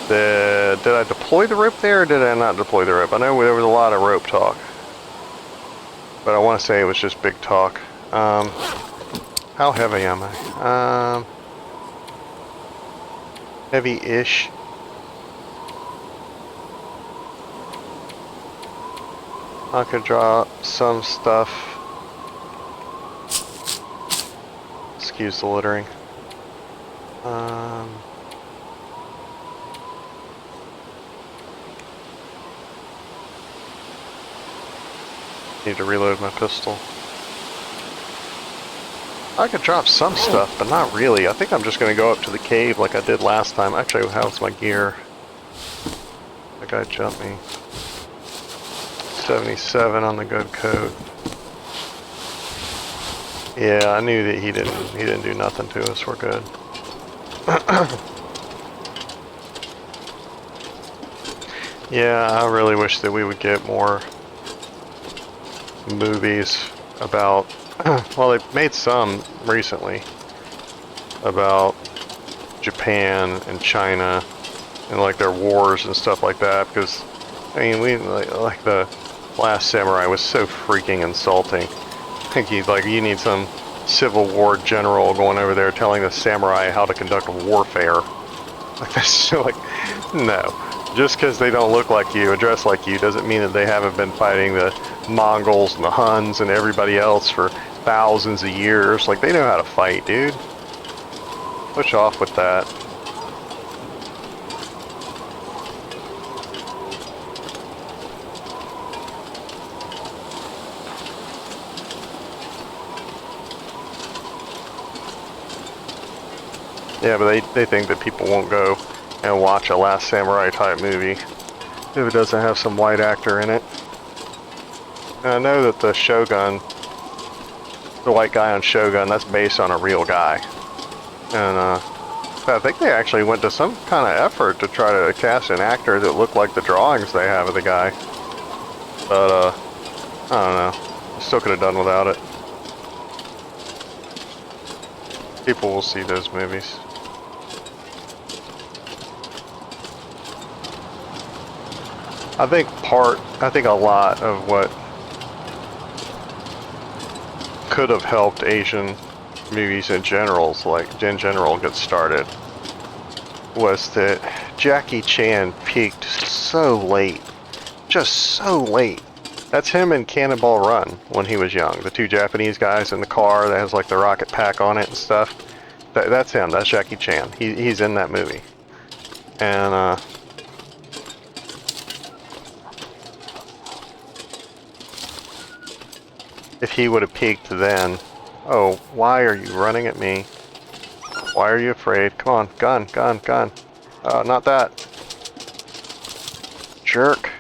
Did I deploy the rope there or did I not deploy the rope? I know there was a lot of rope talk. But I want to say it was just big talk. How heavy am I? Heavy-ish. I could drop some stuff. Excuse the littering. Need to reload my pistol. I could drop some stuff, but not really. I think I'm just going to go up to the cave like I did last time. Actually, how's my gear? That guy jumped me. 77 on the good coat. Yeah, I knew that he didn't do nothing to us. We're good. Yeah, I really wish that we would get more movies about, well, they've made some recently about Japan and China and like their wars and stuff like that, because I mean, we like the Last Samurai was so freaking insulting. I think you need some Civil War general going over there telling the samurai how to conduct warfare. Like that's so like, no. Just because they don't look like you and dress like you doesn't mean that they haven't been fighting the Mongols and the Huns and everybody else for thousands of years. Like, they know how to fight, dude. Push off with that. Yeah, but they think that people won't go and watch a Last Samurai type movie if it doesn't have some white actor in it. And I know that the Shogun, the white guy on Shogun, that's based on a real guy. And I think they actually went to some kind of effort to try to cast an actor that looked like the drawings they have of the guy. But I don't know. Still could have done without it. People will see those movies. I think a lot of what could have helped Asian movies in general get started was that Jackie Chan peaked so late. Just so late. That's him in Cannonball Run when he was young. The two Japanese guys in the car that has like the rocket pack on it and stuff. That's him. That's Jackie Chan. He's in that movie. And if he would have peaked then, oh, why are you running at me? Why are you afraid? Come on, gun, gun, gun. Not that. Jerk.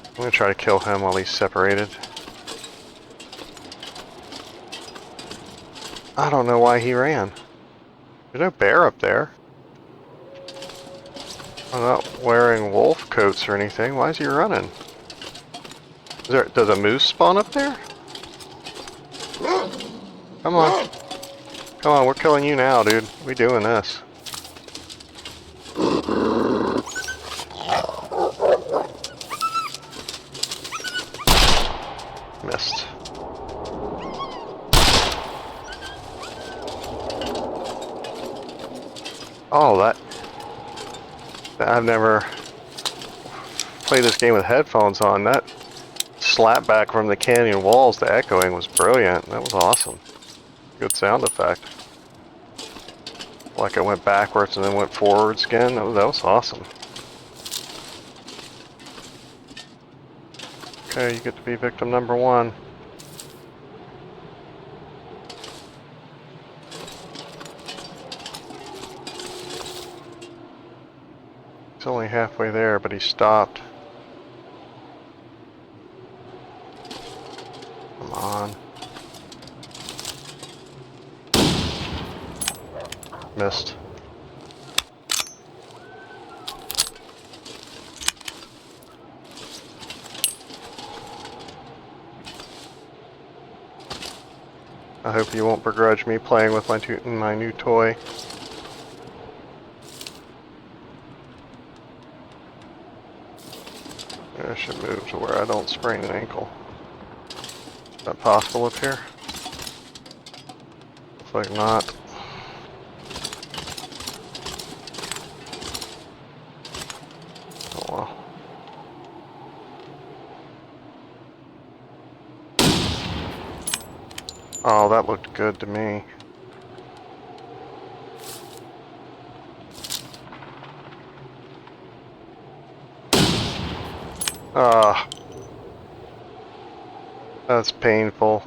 I'm gonna try to kill him while he's separated. I don't know why he ran. There's no bear up there. I'm not wearing wolf coats or anything. Why is he running? Does a moose spawn up there? Come on. Come on, we're killing you now, dude. We doing this. Missed. I've never played this game with headphones on. That slap back from the canyon walls, the echoing was brilliant. That was awesome. Good sound effect. Like it went backwards and then went forwards again. That was awesome. Okay, you get to be victim number 1. He's only halfway there, but he stopped. Come on. Missed. I hope you won't begrudge me playing with my new toy. I should move to where I don't sprain an ankle. Is that possible up here? Looks like not. Oh well. Oh, that looked good to me. Ah, that's painful.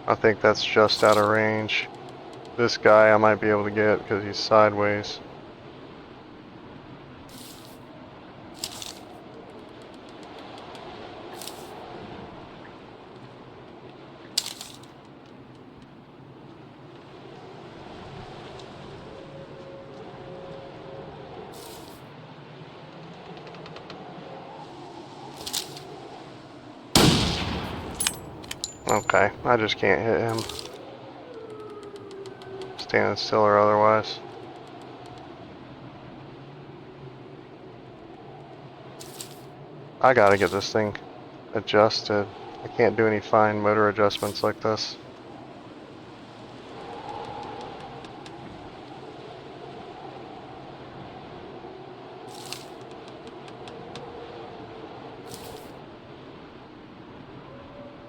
I think that's just out of range. This guy I might be able to get because he's sideways. Okay, I just can't hit him. Standing still or otherwise. I gotta get this thing adjusted. I can't do any fine motor adjustments like this.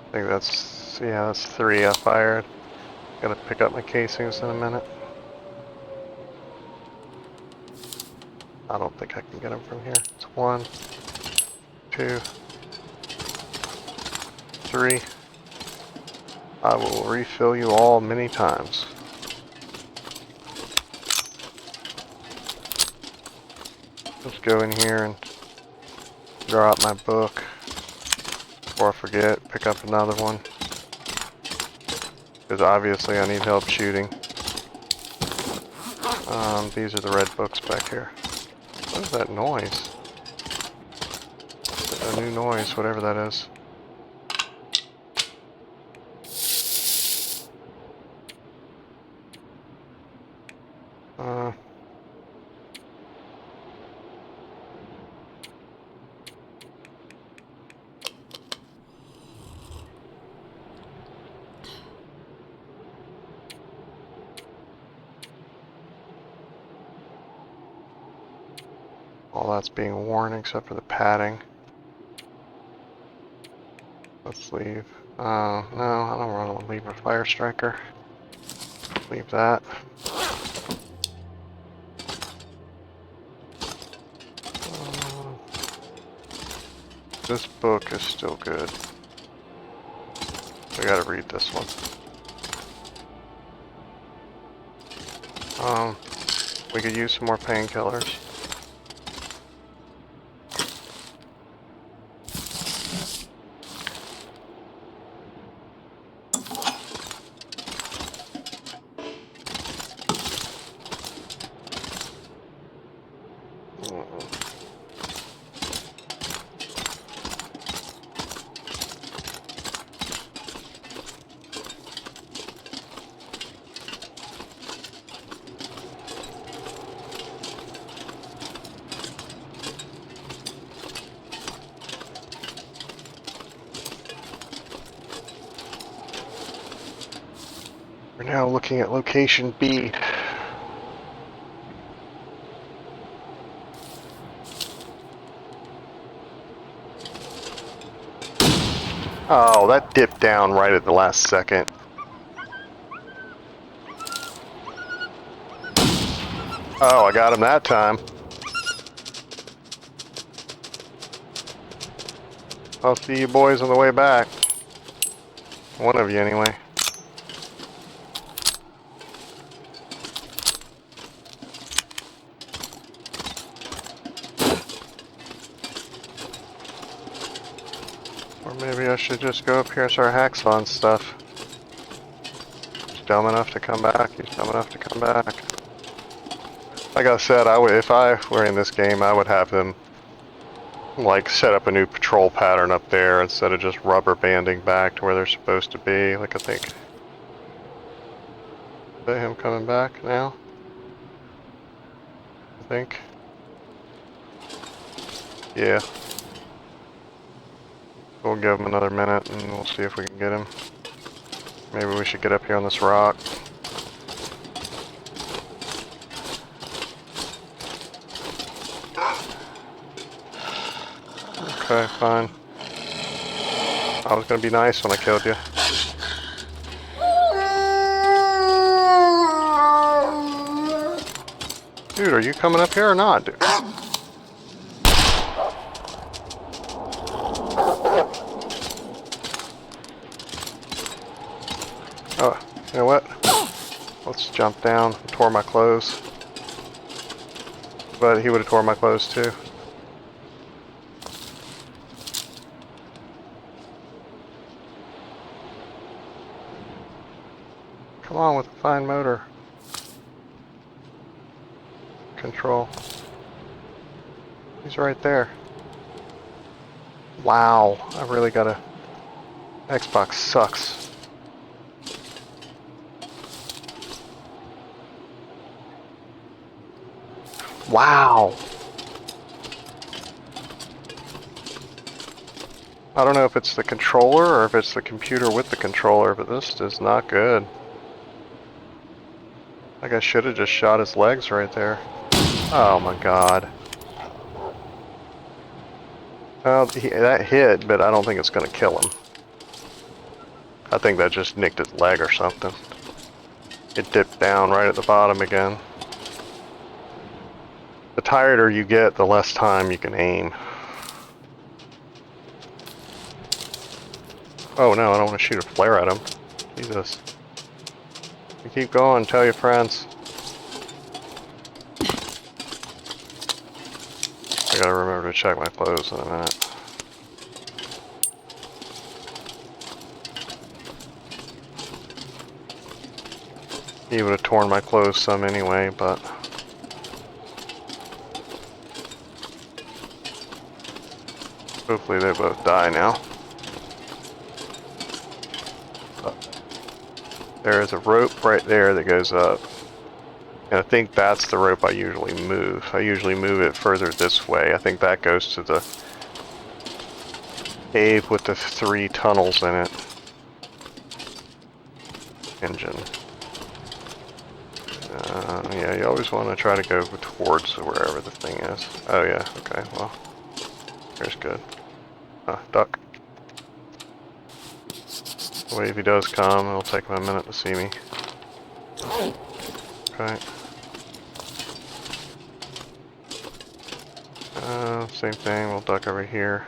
I think that's, yeah, that's 3 I fired. Gotta pick up my casings in a minute. I don't think I can get them from here. It's 1, 2, 3. I will refill you all many times. Let's go in here and draw out my book. Before I forget, pick up another one. Because obviously I need help shooting. These are the red books back here. What is that noise? A new noise, whatever that is. All that's being worn except for the padding. Let's leave. No, I don't want to leave a fire striker. Leave that. This book is still good. We gotta read this one. We could use some more painkillers. We're now looking at location B. Oh, that dipped down right at the last second. Oh, I got him that time. I'll see you boys on the way back. One of you, anyway. Or maybe I should just go up here and start hacksawing stuff. He's dumb enough to come back. He's dumb enough to come back. Like I said, if I were in this game, I would have them like set up a new patrol pattern up there instead of just rubber banding back to where they're supposed to be. Like I think. Is that him coming back now? I think. Yeah. We'll give him another minute and we'll see if we can get him. Maybe we should get up here on this rock. Okay, fine. I was gonna be nice when I killed you. Dude, are you coming up here or not, dude? Oh, you know what? Let's jump down. Tore my clothes. But he would have tore my clothes too. Come on with a fine motor. Control. He's right there. Wow, I really gotta... Xbox sucks. Wow! I don't know if it's the controller or if it's the computer with the controller, but this is not good. Like I should have just shot his legs right there. Oh my god. Well, that hit, but I don't think it's gonna kill him. I think that just nicked his leg or something. It dipped down right at the bottom again. The tireder you get, the less time you can aim. Oh no, I don't want to shoot a flare at him. Jesus. You keep going, tell your friends. I gotta remember to check my clothes in a minute. He would have torn my clothes some anyway, but... hopefully they both die now. There is a rope right there that goes up. And I think that's the rope I usually move. I usually move it further this way. I think that goes to the cave with the 3 tunnels in it. Engine. Yeah, you always want to try to go towards wherever the thing is. Oh yeah, okay, well, here's good. Duck. Wait, if he does come, it'll take him a minute to see me. Okay. Same thing, we'll duck over here.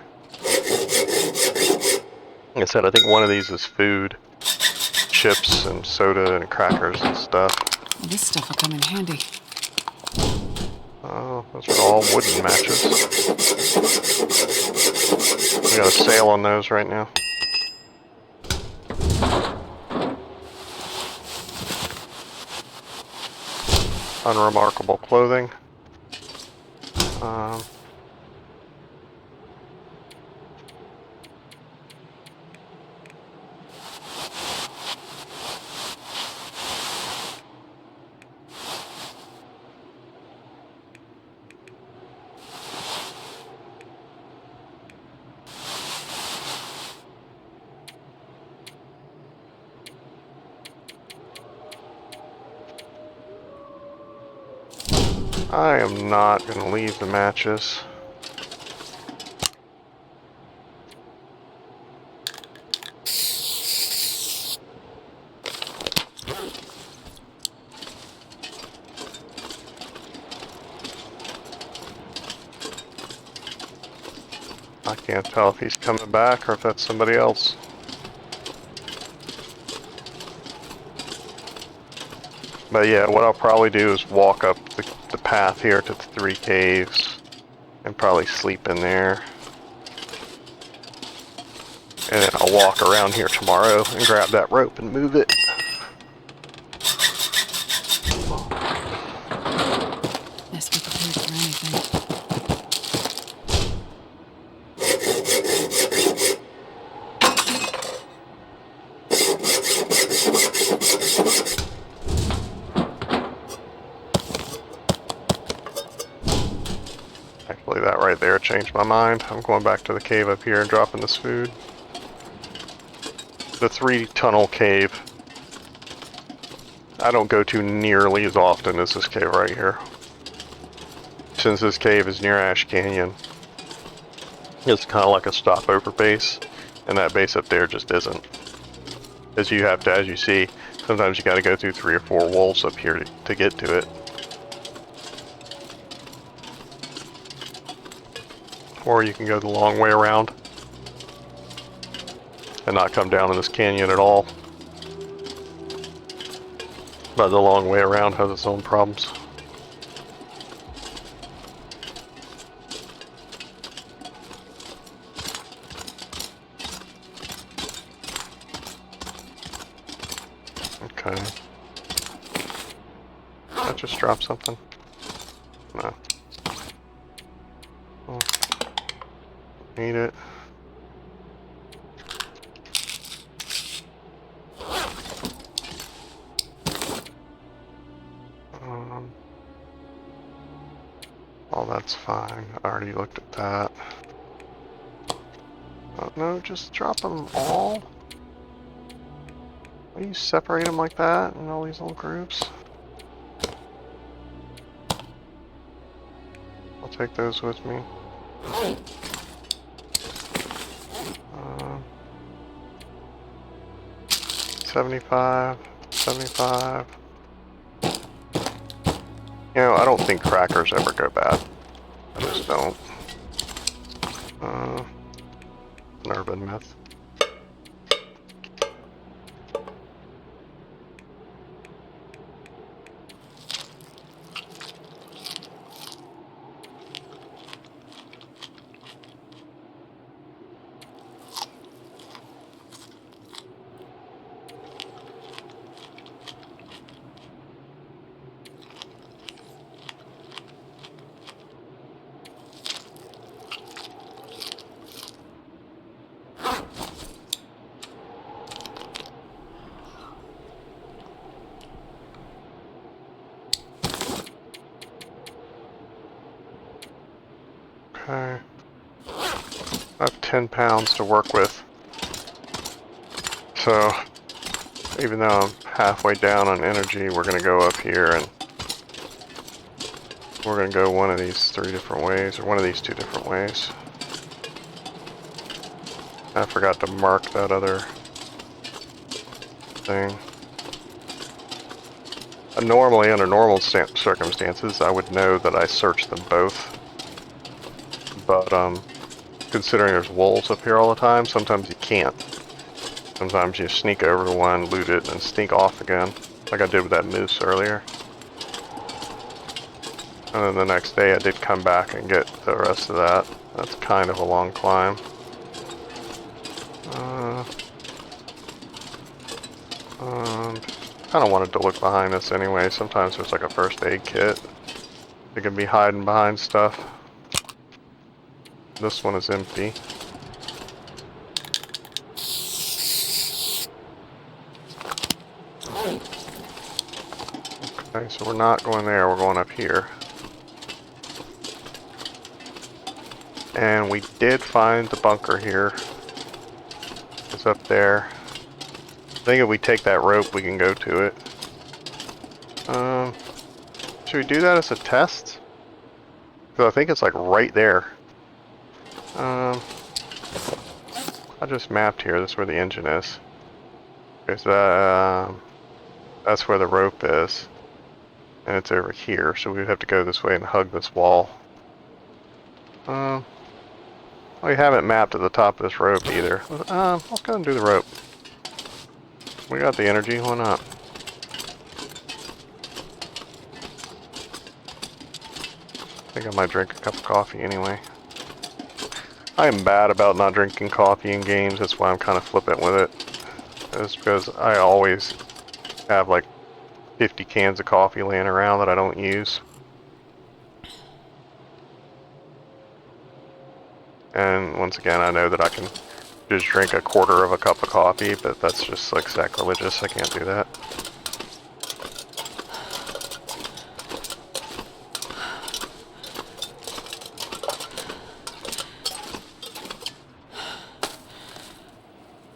Like I said, I think one of these is food. Chips and soda and crackers and stuff. Well, this stuff will come in handy. Oh, those are all wooden matches. We got a sale on those right now. Unremarkable clothing. I am not going to leave the matches. I can't tell if he's coming back or if that's somebody else. But yeah, what I'll probably do is walk up the path here to the 3 caves and probably sleep in there. And then I'll walk around here tomorrow and grab that rope and move it. Best be prepared for anything. Actually, that right there changed my mind. I'm going back to the cave up here and dropping this food. The 3-tunnel cave. I don't go to nearly as often as this cave right here. Since this cave is near Ash Canyon, it's kind of like a stopover base, and that base up there just isn't. As you see, sometimes you gotta go through 3 or 4 wolves up here to get to it. Or you can go the long way around and not come down in this canyon at all. But the long way around has its own problems. Okay. Did I just drop something? No. Oh. Need it. Oh, that's fine. I already looked at that. Oh, no, just drop them all. Why do you separate them like that in all these little groups? I'll take those with me. 75, 75. You know, I don't think crackers ever go bad. I just don't. An urban myth. Okay. I have 10 pounds to work with. So, even though I'm halfway down on energy, we're gonna go up here and we're gonna go one of these 3 different ways, or one of these 2 different ways. I forgot to mark that other thing. Normally, under normal circumstances, I would know that I searched them both. But, considering there's wolves up here all the time, sometimes you can't. Sometimes you sneak over to one, loot it, and sneak off again, like I did with that moose earlier. And then the next day I did come back and get the rest of that. That's kind of a long climb. Kind of wanted to look behind this anyway. Sometimes there's like a first aid kit. It can be hiding behind stuff. This one is empty. Okay, so we're not going there, we're going up here. And we did find the bunker here. It's up there. I think if we take that rope, we can go to it. Should we do that as a test? So I think it's like right there. I just mapped here. This is where the engine is. Okay, so that's where the rope is. And it's over here, so we have to go this way and hug this wall. We haven't mapped at the top of this rope either. Let's go and do the rope. We got the energy, why not? I think I might drink a cup of coffee anyway. I am bad about not drinking coffee in games, that's why I'm kind of flippant with it. It's because I always have like 50 cans of coffee laying around that I don't use. And once again, I know that I can just drink a quarter of a cup of coffee, but that's just like sacrilegious. I can't do that.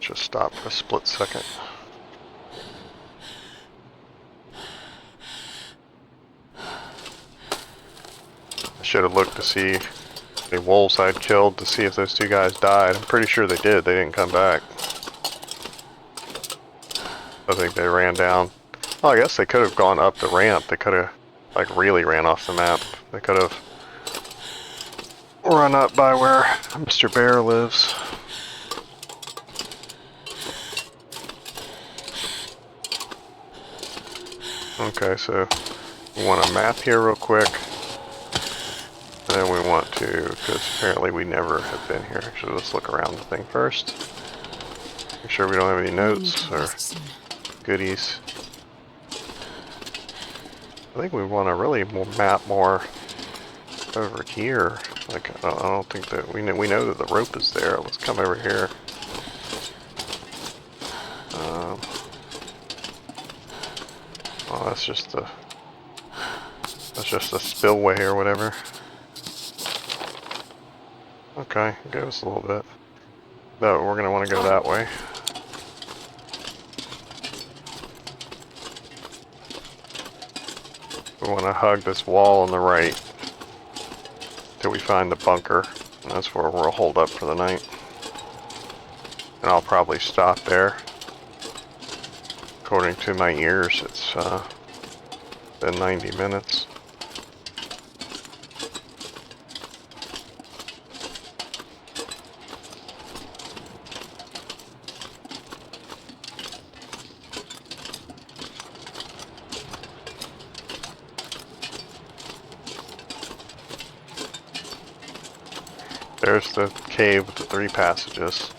Just stop for a split second. I should have looked to see the wolves I'd killed to see if those two guys died. I'm pretty sure they did. They didn't come back. I think they ran down. Well, I guess they could have gone up the ramp. They could have, like, really ran off the map. They could have run up by where Mr. Bear lives. Okay, so we want to map here real quick. And then we want to, because apparently we never have been here. Actually, let's look around the thing first. Make sure we don't have any notes or goodies. I think we want to really map more over here. Like, I don't think that we know that the rope is there. Let's come over here. Well, that's just a spillway or whatever. Okay, it goes a little bit. But we're gonna want to go that way. We want to hug this wall on the right till we find the bunker. And that's where we'll hold up for the night. And I'll probably stop there. According to my ears, it's been 90 minutes. There's the cave with the 3 passages.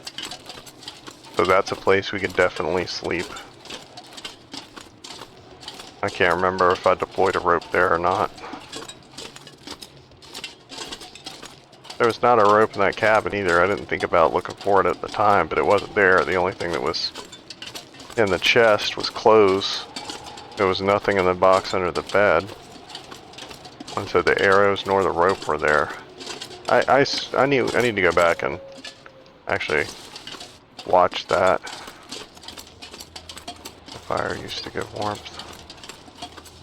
So that's a place we could definitely sleep. I can't remember if I deployed a rope there or not. There was not a rope in that cabin either. I didn't think about looking for it at the time, but it wasn't there. The only thing that was in the chest was clothes. There was nothing in the box under the bed. And so the arrows nor the rope were there. I need to go back and actually watch that. The fire used to give warmth.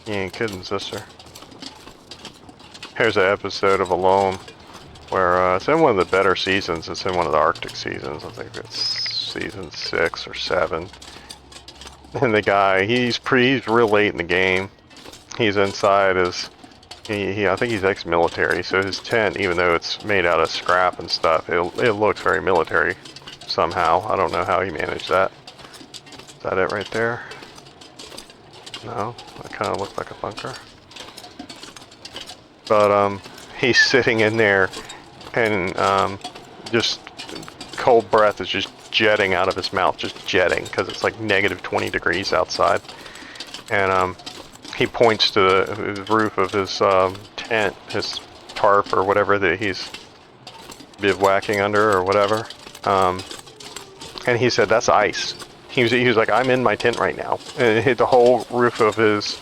You ain't kidding, sister. Here's an episode of Alone where it's in one of the better seasons. It's in one of the Arctic seasons. I think it's season 6 or 7. And the guy, he's real late in the game. He's inside his, I think he's ex-military, so his tent, even though it's made out of scrap and stuff, it looks very military somehow. I don't know how he managed that. Is that it right there? No, that kind of looked like a bunker. But he's sitting in there, and just cold breath is just jetting out of his mouth, just jetting, because it's like negative 20 degrees outside. And he points to the roof of his tent, his tarp or whatever that he's bivouacking under or whatever. And he said, "That's ice." He was like, "I'm in my tent right now." And the whole roof of his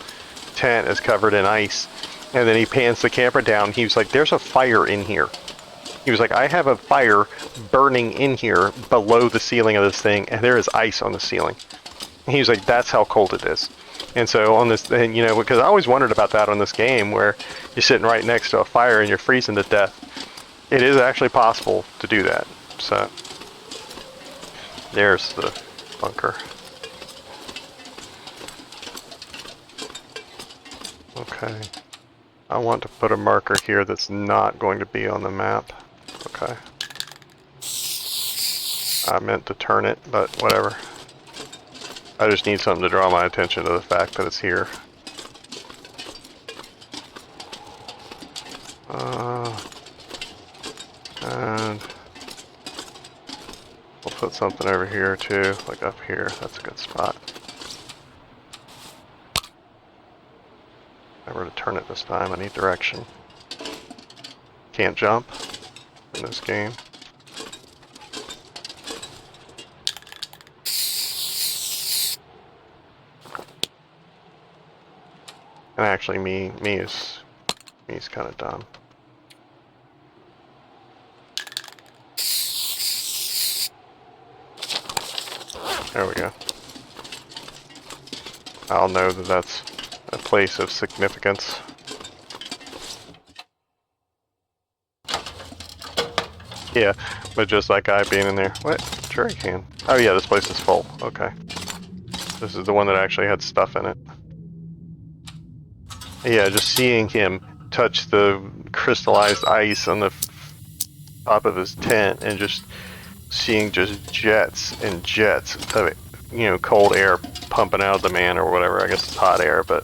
tent is covered in ice. And then he pans the camera down. He was like, "There's a fire in here." He was like, "I have a fire burning in here below the ceiling of this thing, and there is ice on the ceiling." And he was like, "That's how cold it is." And so on this, and you know, because I always wondered about that on this game where you're sitting right next to a fire and you're freezing to death. It is actually possible to do that. So there's the bunker. Okay. I want to put a marker here that's not going to be on the map. Okay. I meant to turn it, but whatever. I just need something to draw my attention to the fact that it's here. And we'll put something over here too, like up here. That's a good spot. Remember to turn it this time. I need direction. Can't jump in this game. And actually, me's kind of dumb. There we go. I'll know that that's a place of significance. Yeah, but just that guy being in there. What? Sure he can. Oh yeah, this place is full. Okay. This is the one that actually had stuff in it. Yeah, just seeing him touch the crystallized ice on the top of his tent and just seeing just jets and jets of it, you know, cold air pumping out of the man or whatever. I guess it's hot air, but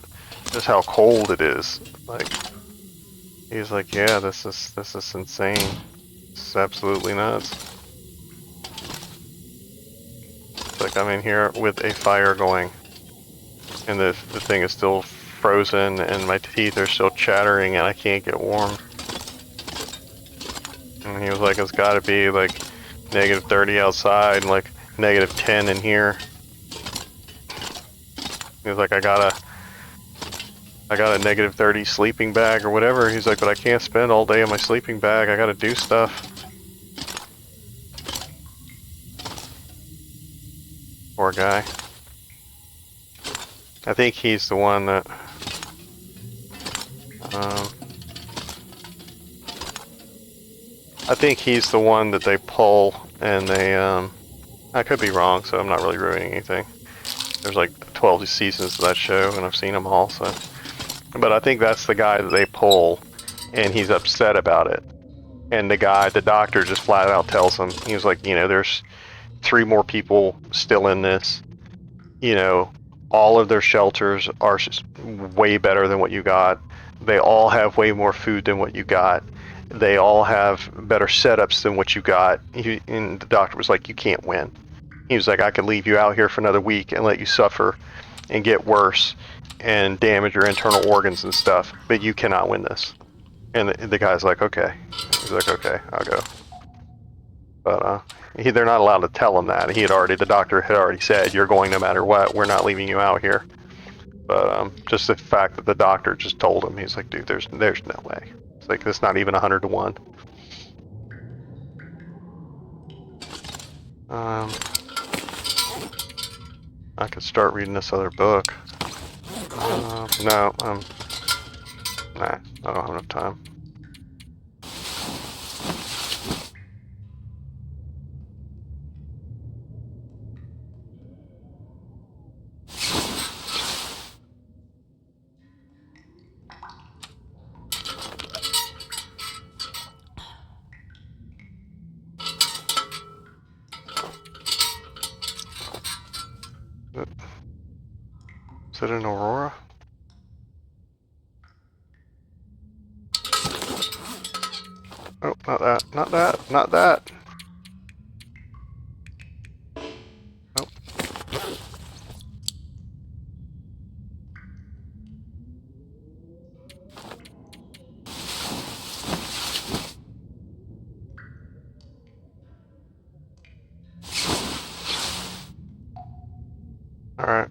just how cold it is. Like, he's like, yeah, this is insane. This is absolutely nuts. It's like I'm in here with a fire going, and the thing is still frozen, and my teeth are still chattering, and I can't get warm. And he was like, it's got to be like negative 30 outside, and like negative 10 in here. He was like, I got a negative 30 sleeping bag or whatever. He's like, but I can't spend all day in my sleeping bag. I gotta do stuff. Poor guy. I think he's the one that, I think he's the one that they pull and they, I could be wrong, so I'm not really ruining anything. There's like 12 seasons of that show, and I've seen them all, so. But I think that's the guy that they pull, and he's upset about it. And the doctor just flat out tells him, he was like, you know, there's 3 more people still in this. You know, all of their shelters are just way better than what you got. They all have way more food than what you got. They all have better setups than what you got. And the doctor was like, you can't win. He was like, I could leave you out here for another week and let you suffer and get worse and damage your internal organs and stuff, but you cannot win this. And the guy's like, okay. He's like, okay, I'll go. But they're not allowed to tell him that. The doctor had already said, you're going no matter what. We're not leaving you out here. But just the fact that the doctor just told him, he's like, dude, there's no way. It's like, it's not even 100 to 1. I could start reading this other book. No, nah, I don't have enough time. Is it in Aurora? Oh, not that, not that, not that. Nope. Alright.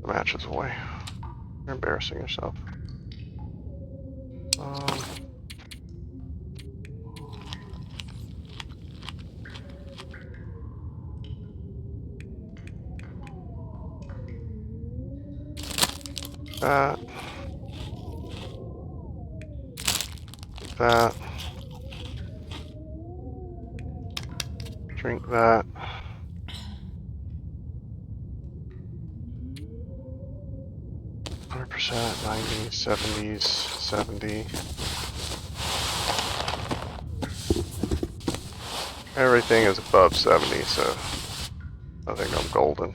The match is away. You're embarrassing yourself. That. That. Drink that. %, 90, 70s, 70. Everything is above 70, so I think I'm golden.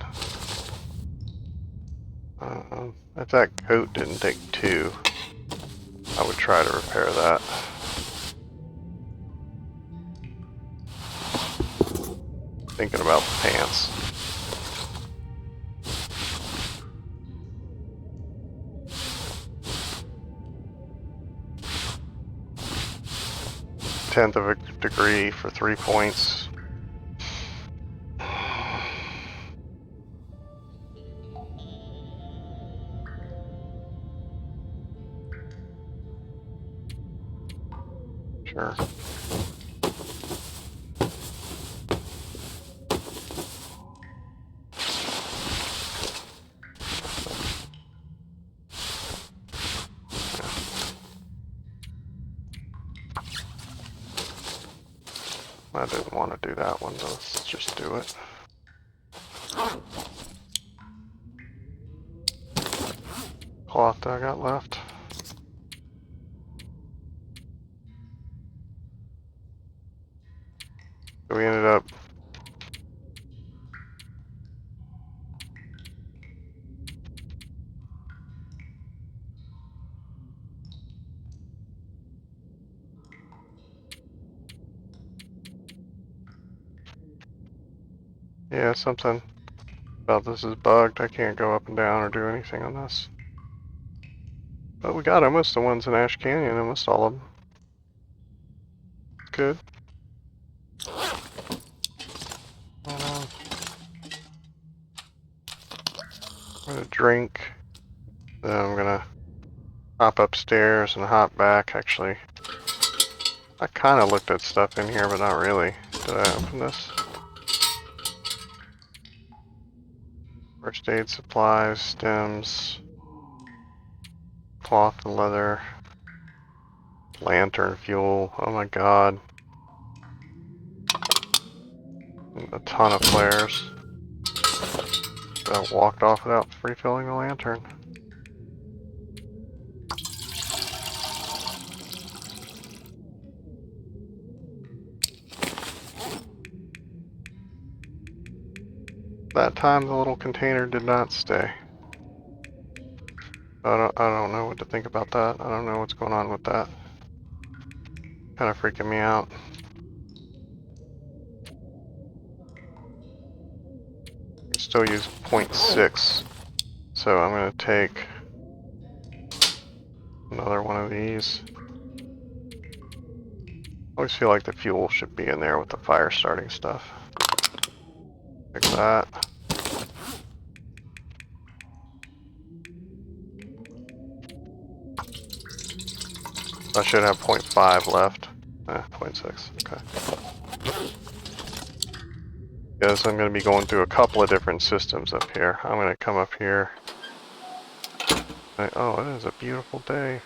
If that coat didn't take 2, I would try to repair that. Thinking about the pants. Tenth of a degree for 3 points. Sure. I didn't want to do that one, though. Let's just do it. Cloth that I got left. So we ended up yeah, something about this is bugged. I can't go up and down or do anything on this. But we got almost the ones in Ash Canyon, almost all of them. Good. I'm gonna drink. Then I'm gonna hop upstairs and hop back. Actually, I kind of looked at stuff in here, but not really. Did I open this? First aid supplies, stems, cloth and leather, lantern fuel. Oh my god. A ton of flares. I walked off without refilling the lantern. That time the little container did not stay. I don't know what to think about that. I don't know what's going on with that. Kind of freaking me out. I still use 0.6, so I'm going to take another one of these. I always feel like the fuel should be in there with the fire starting stuff. Like that. I should have 0.5 left. 0.6, okay. Yes, I'm going to be going through a couple of different systems up here. I'm going to come up here. Oh, it is a beautiful day.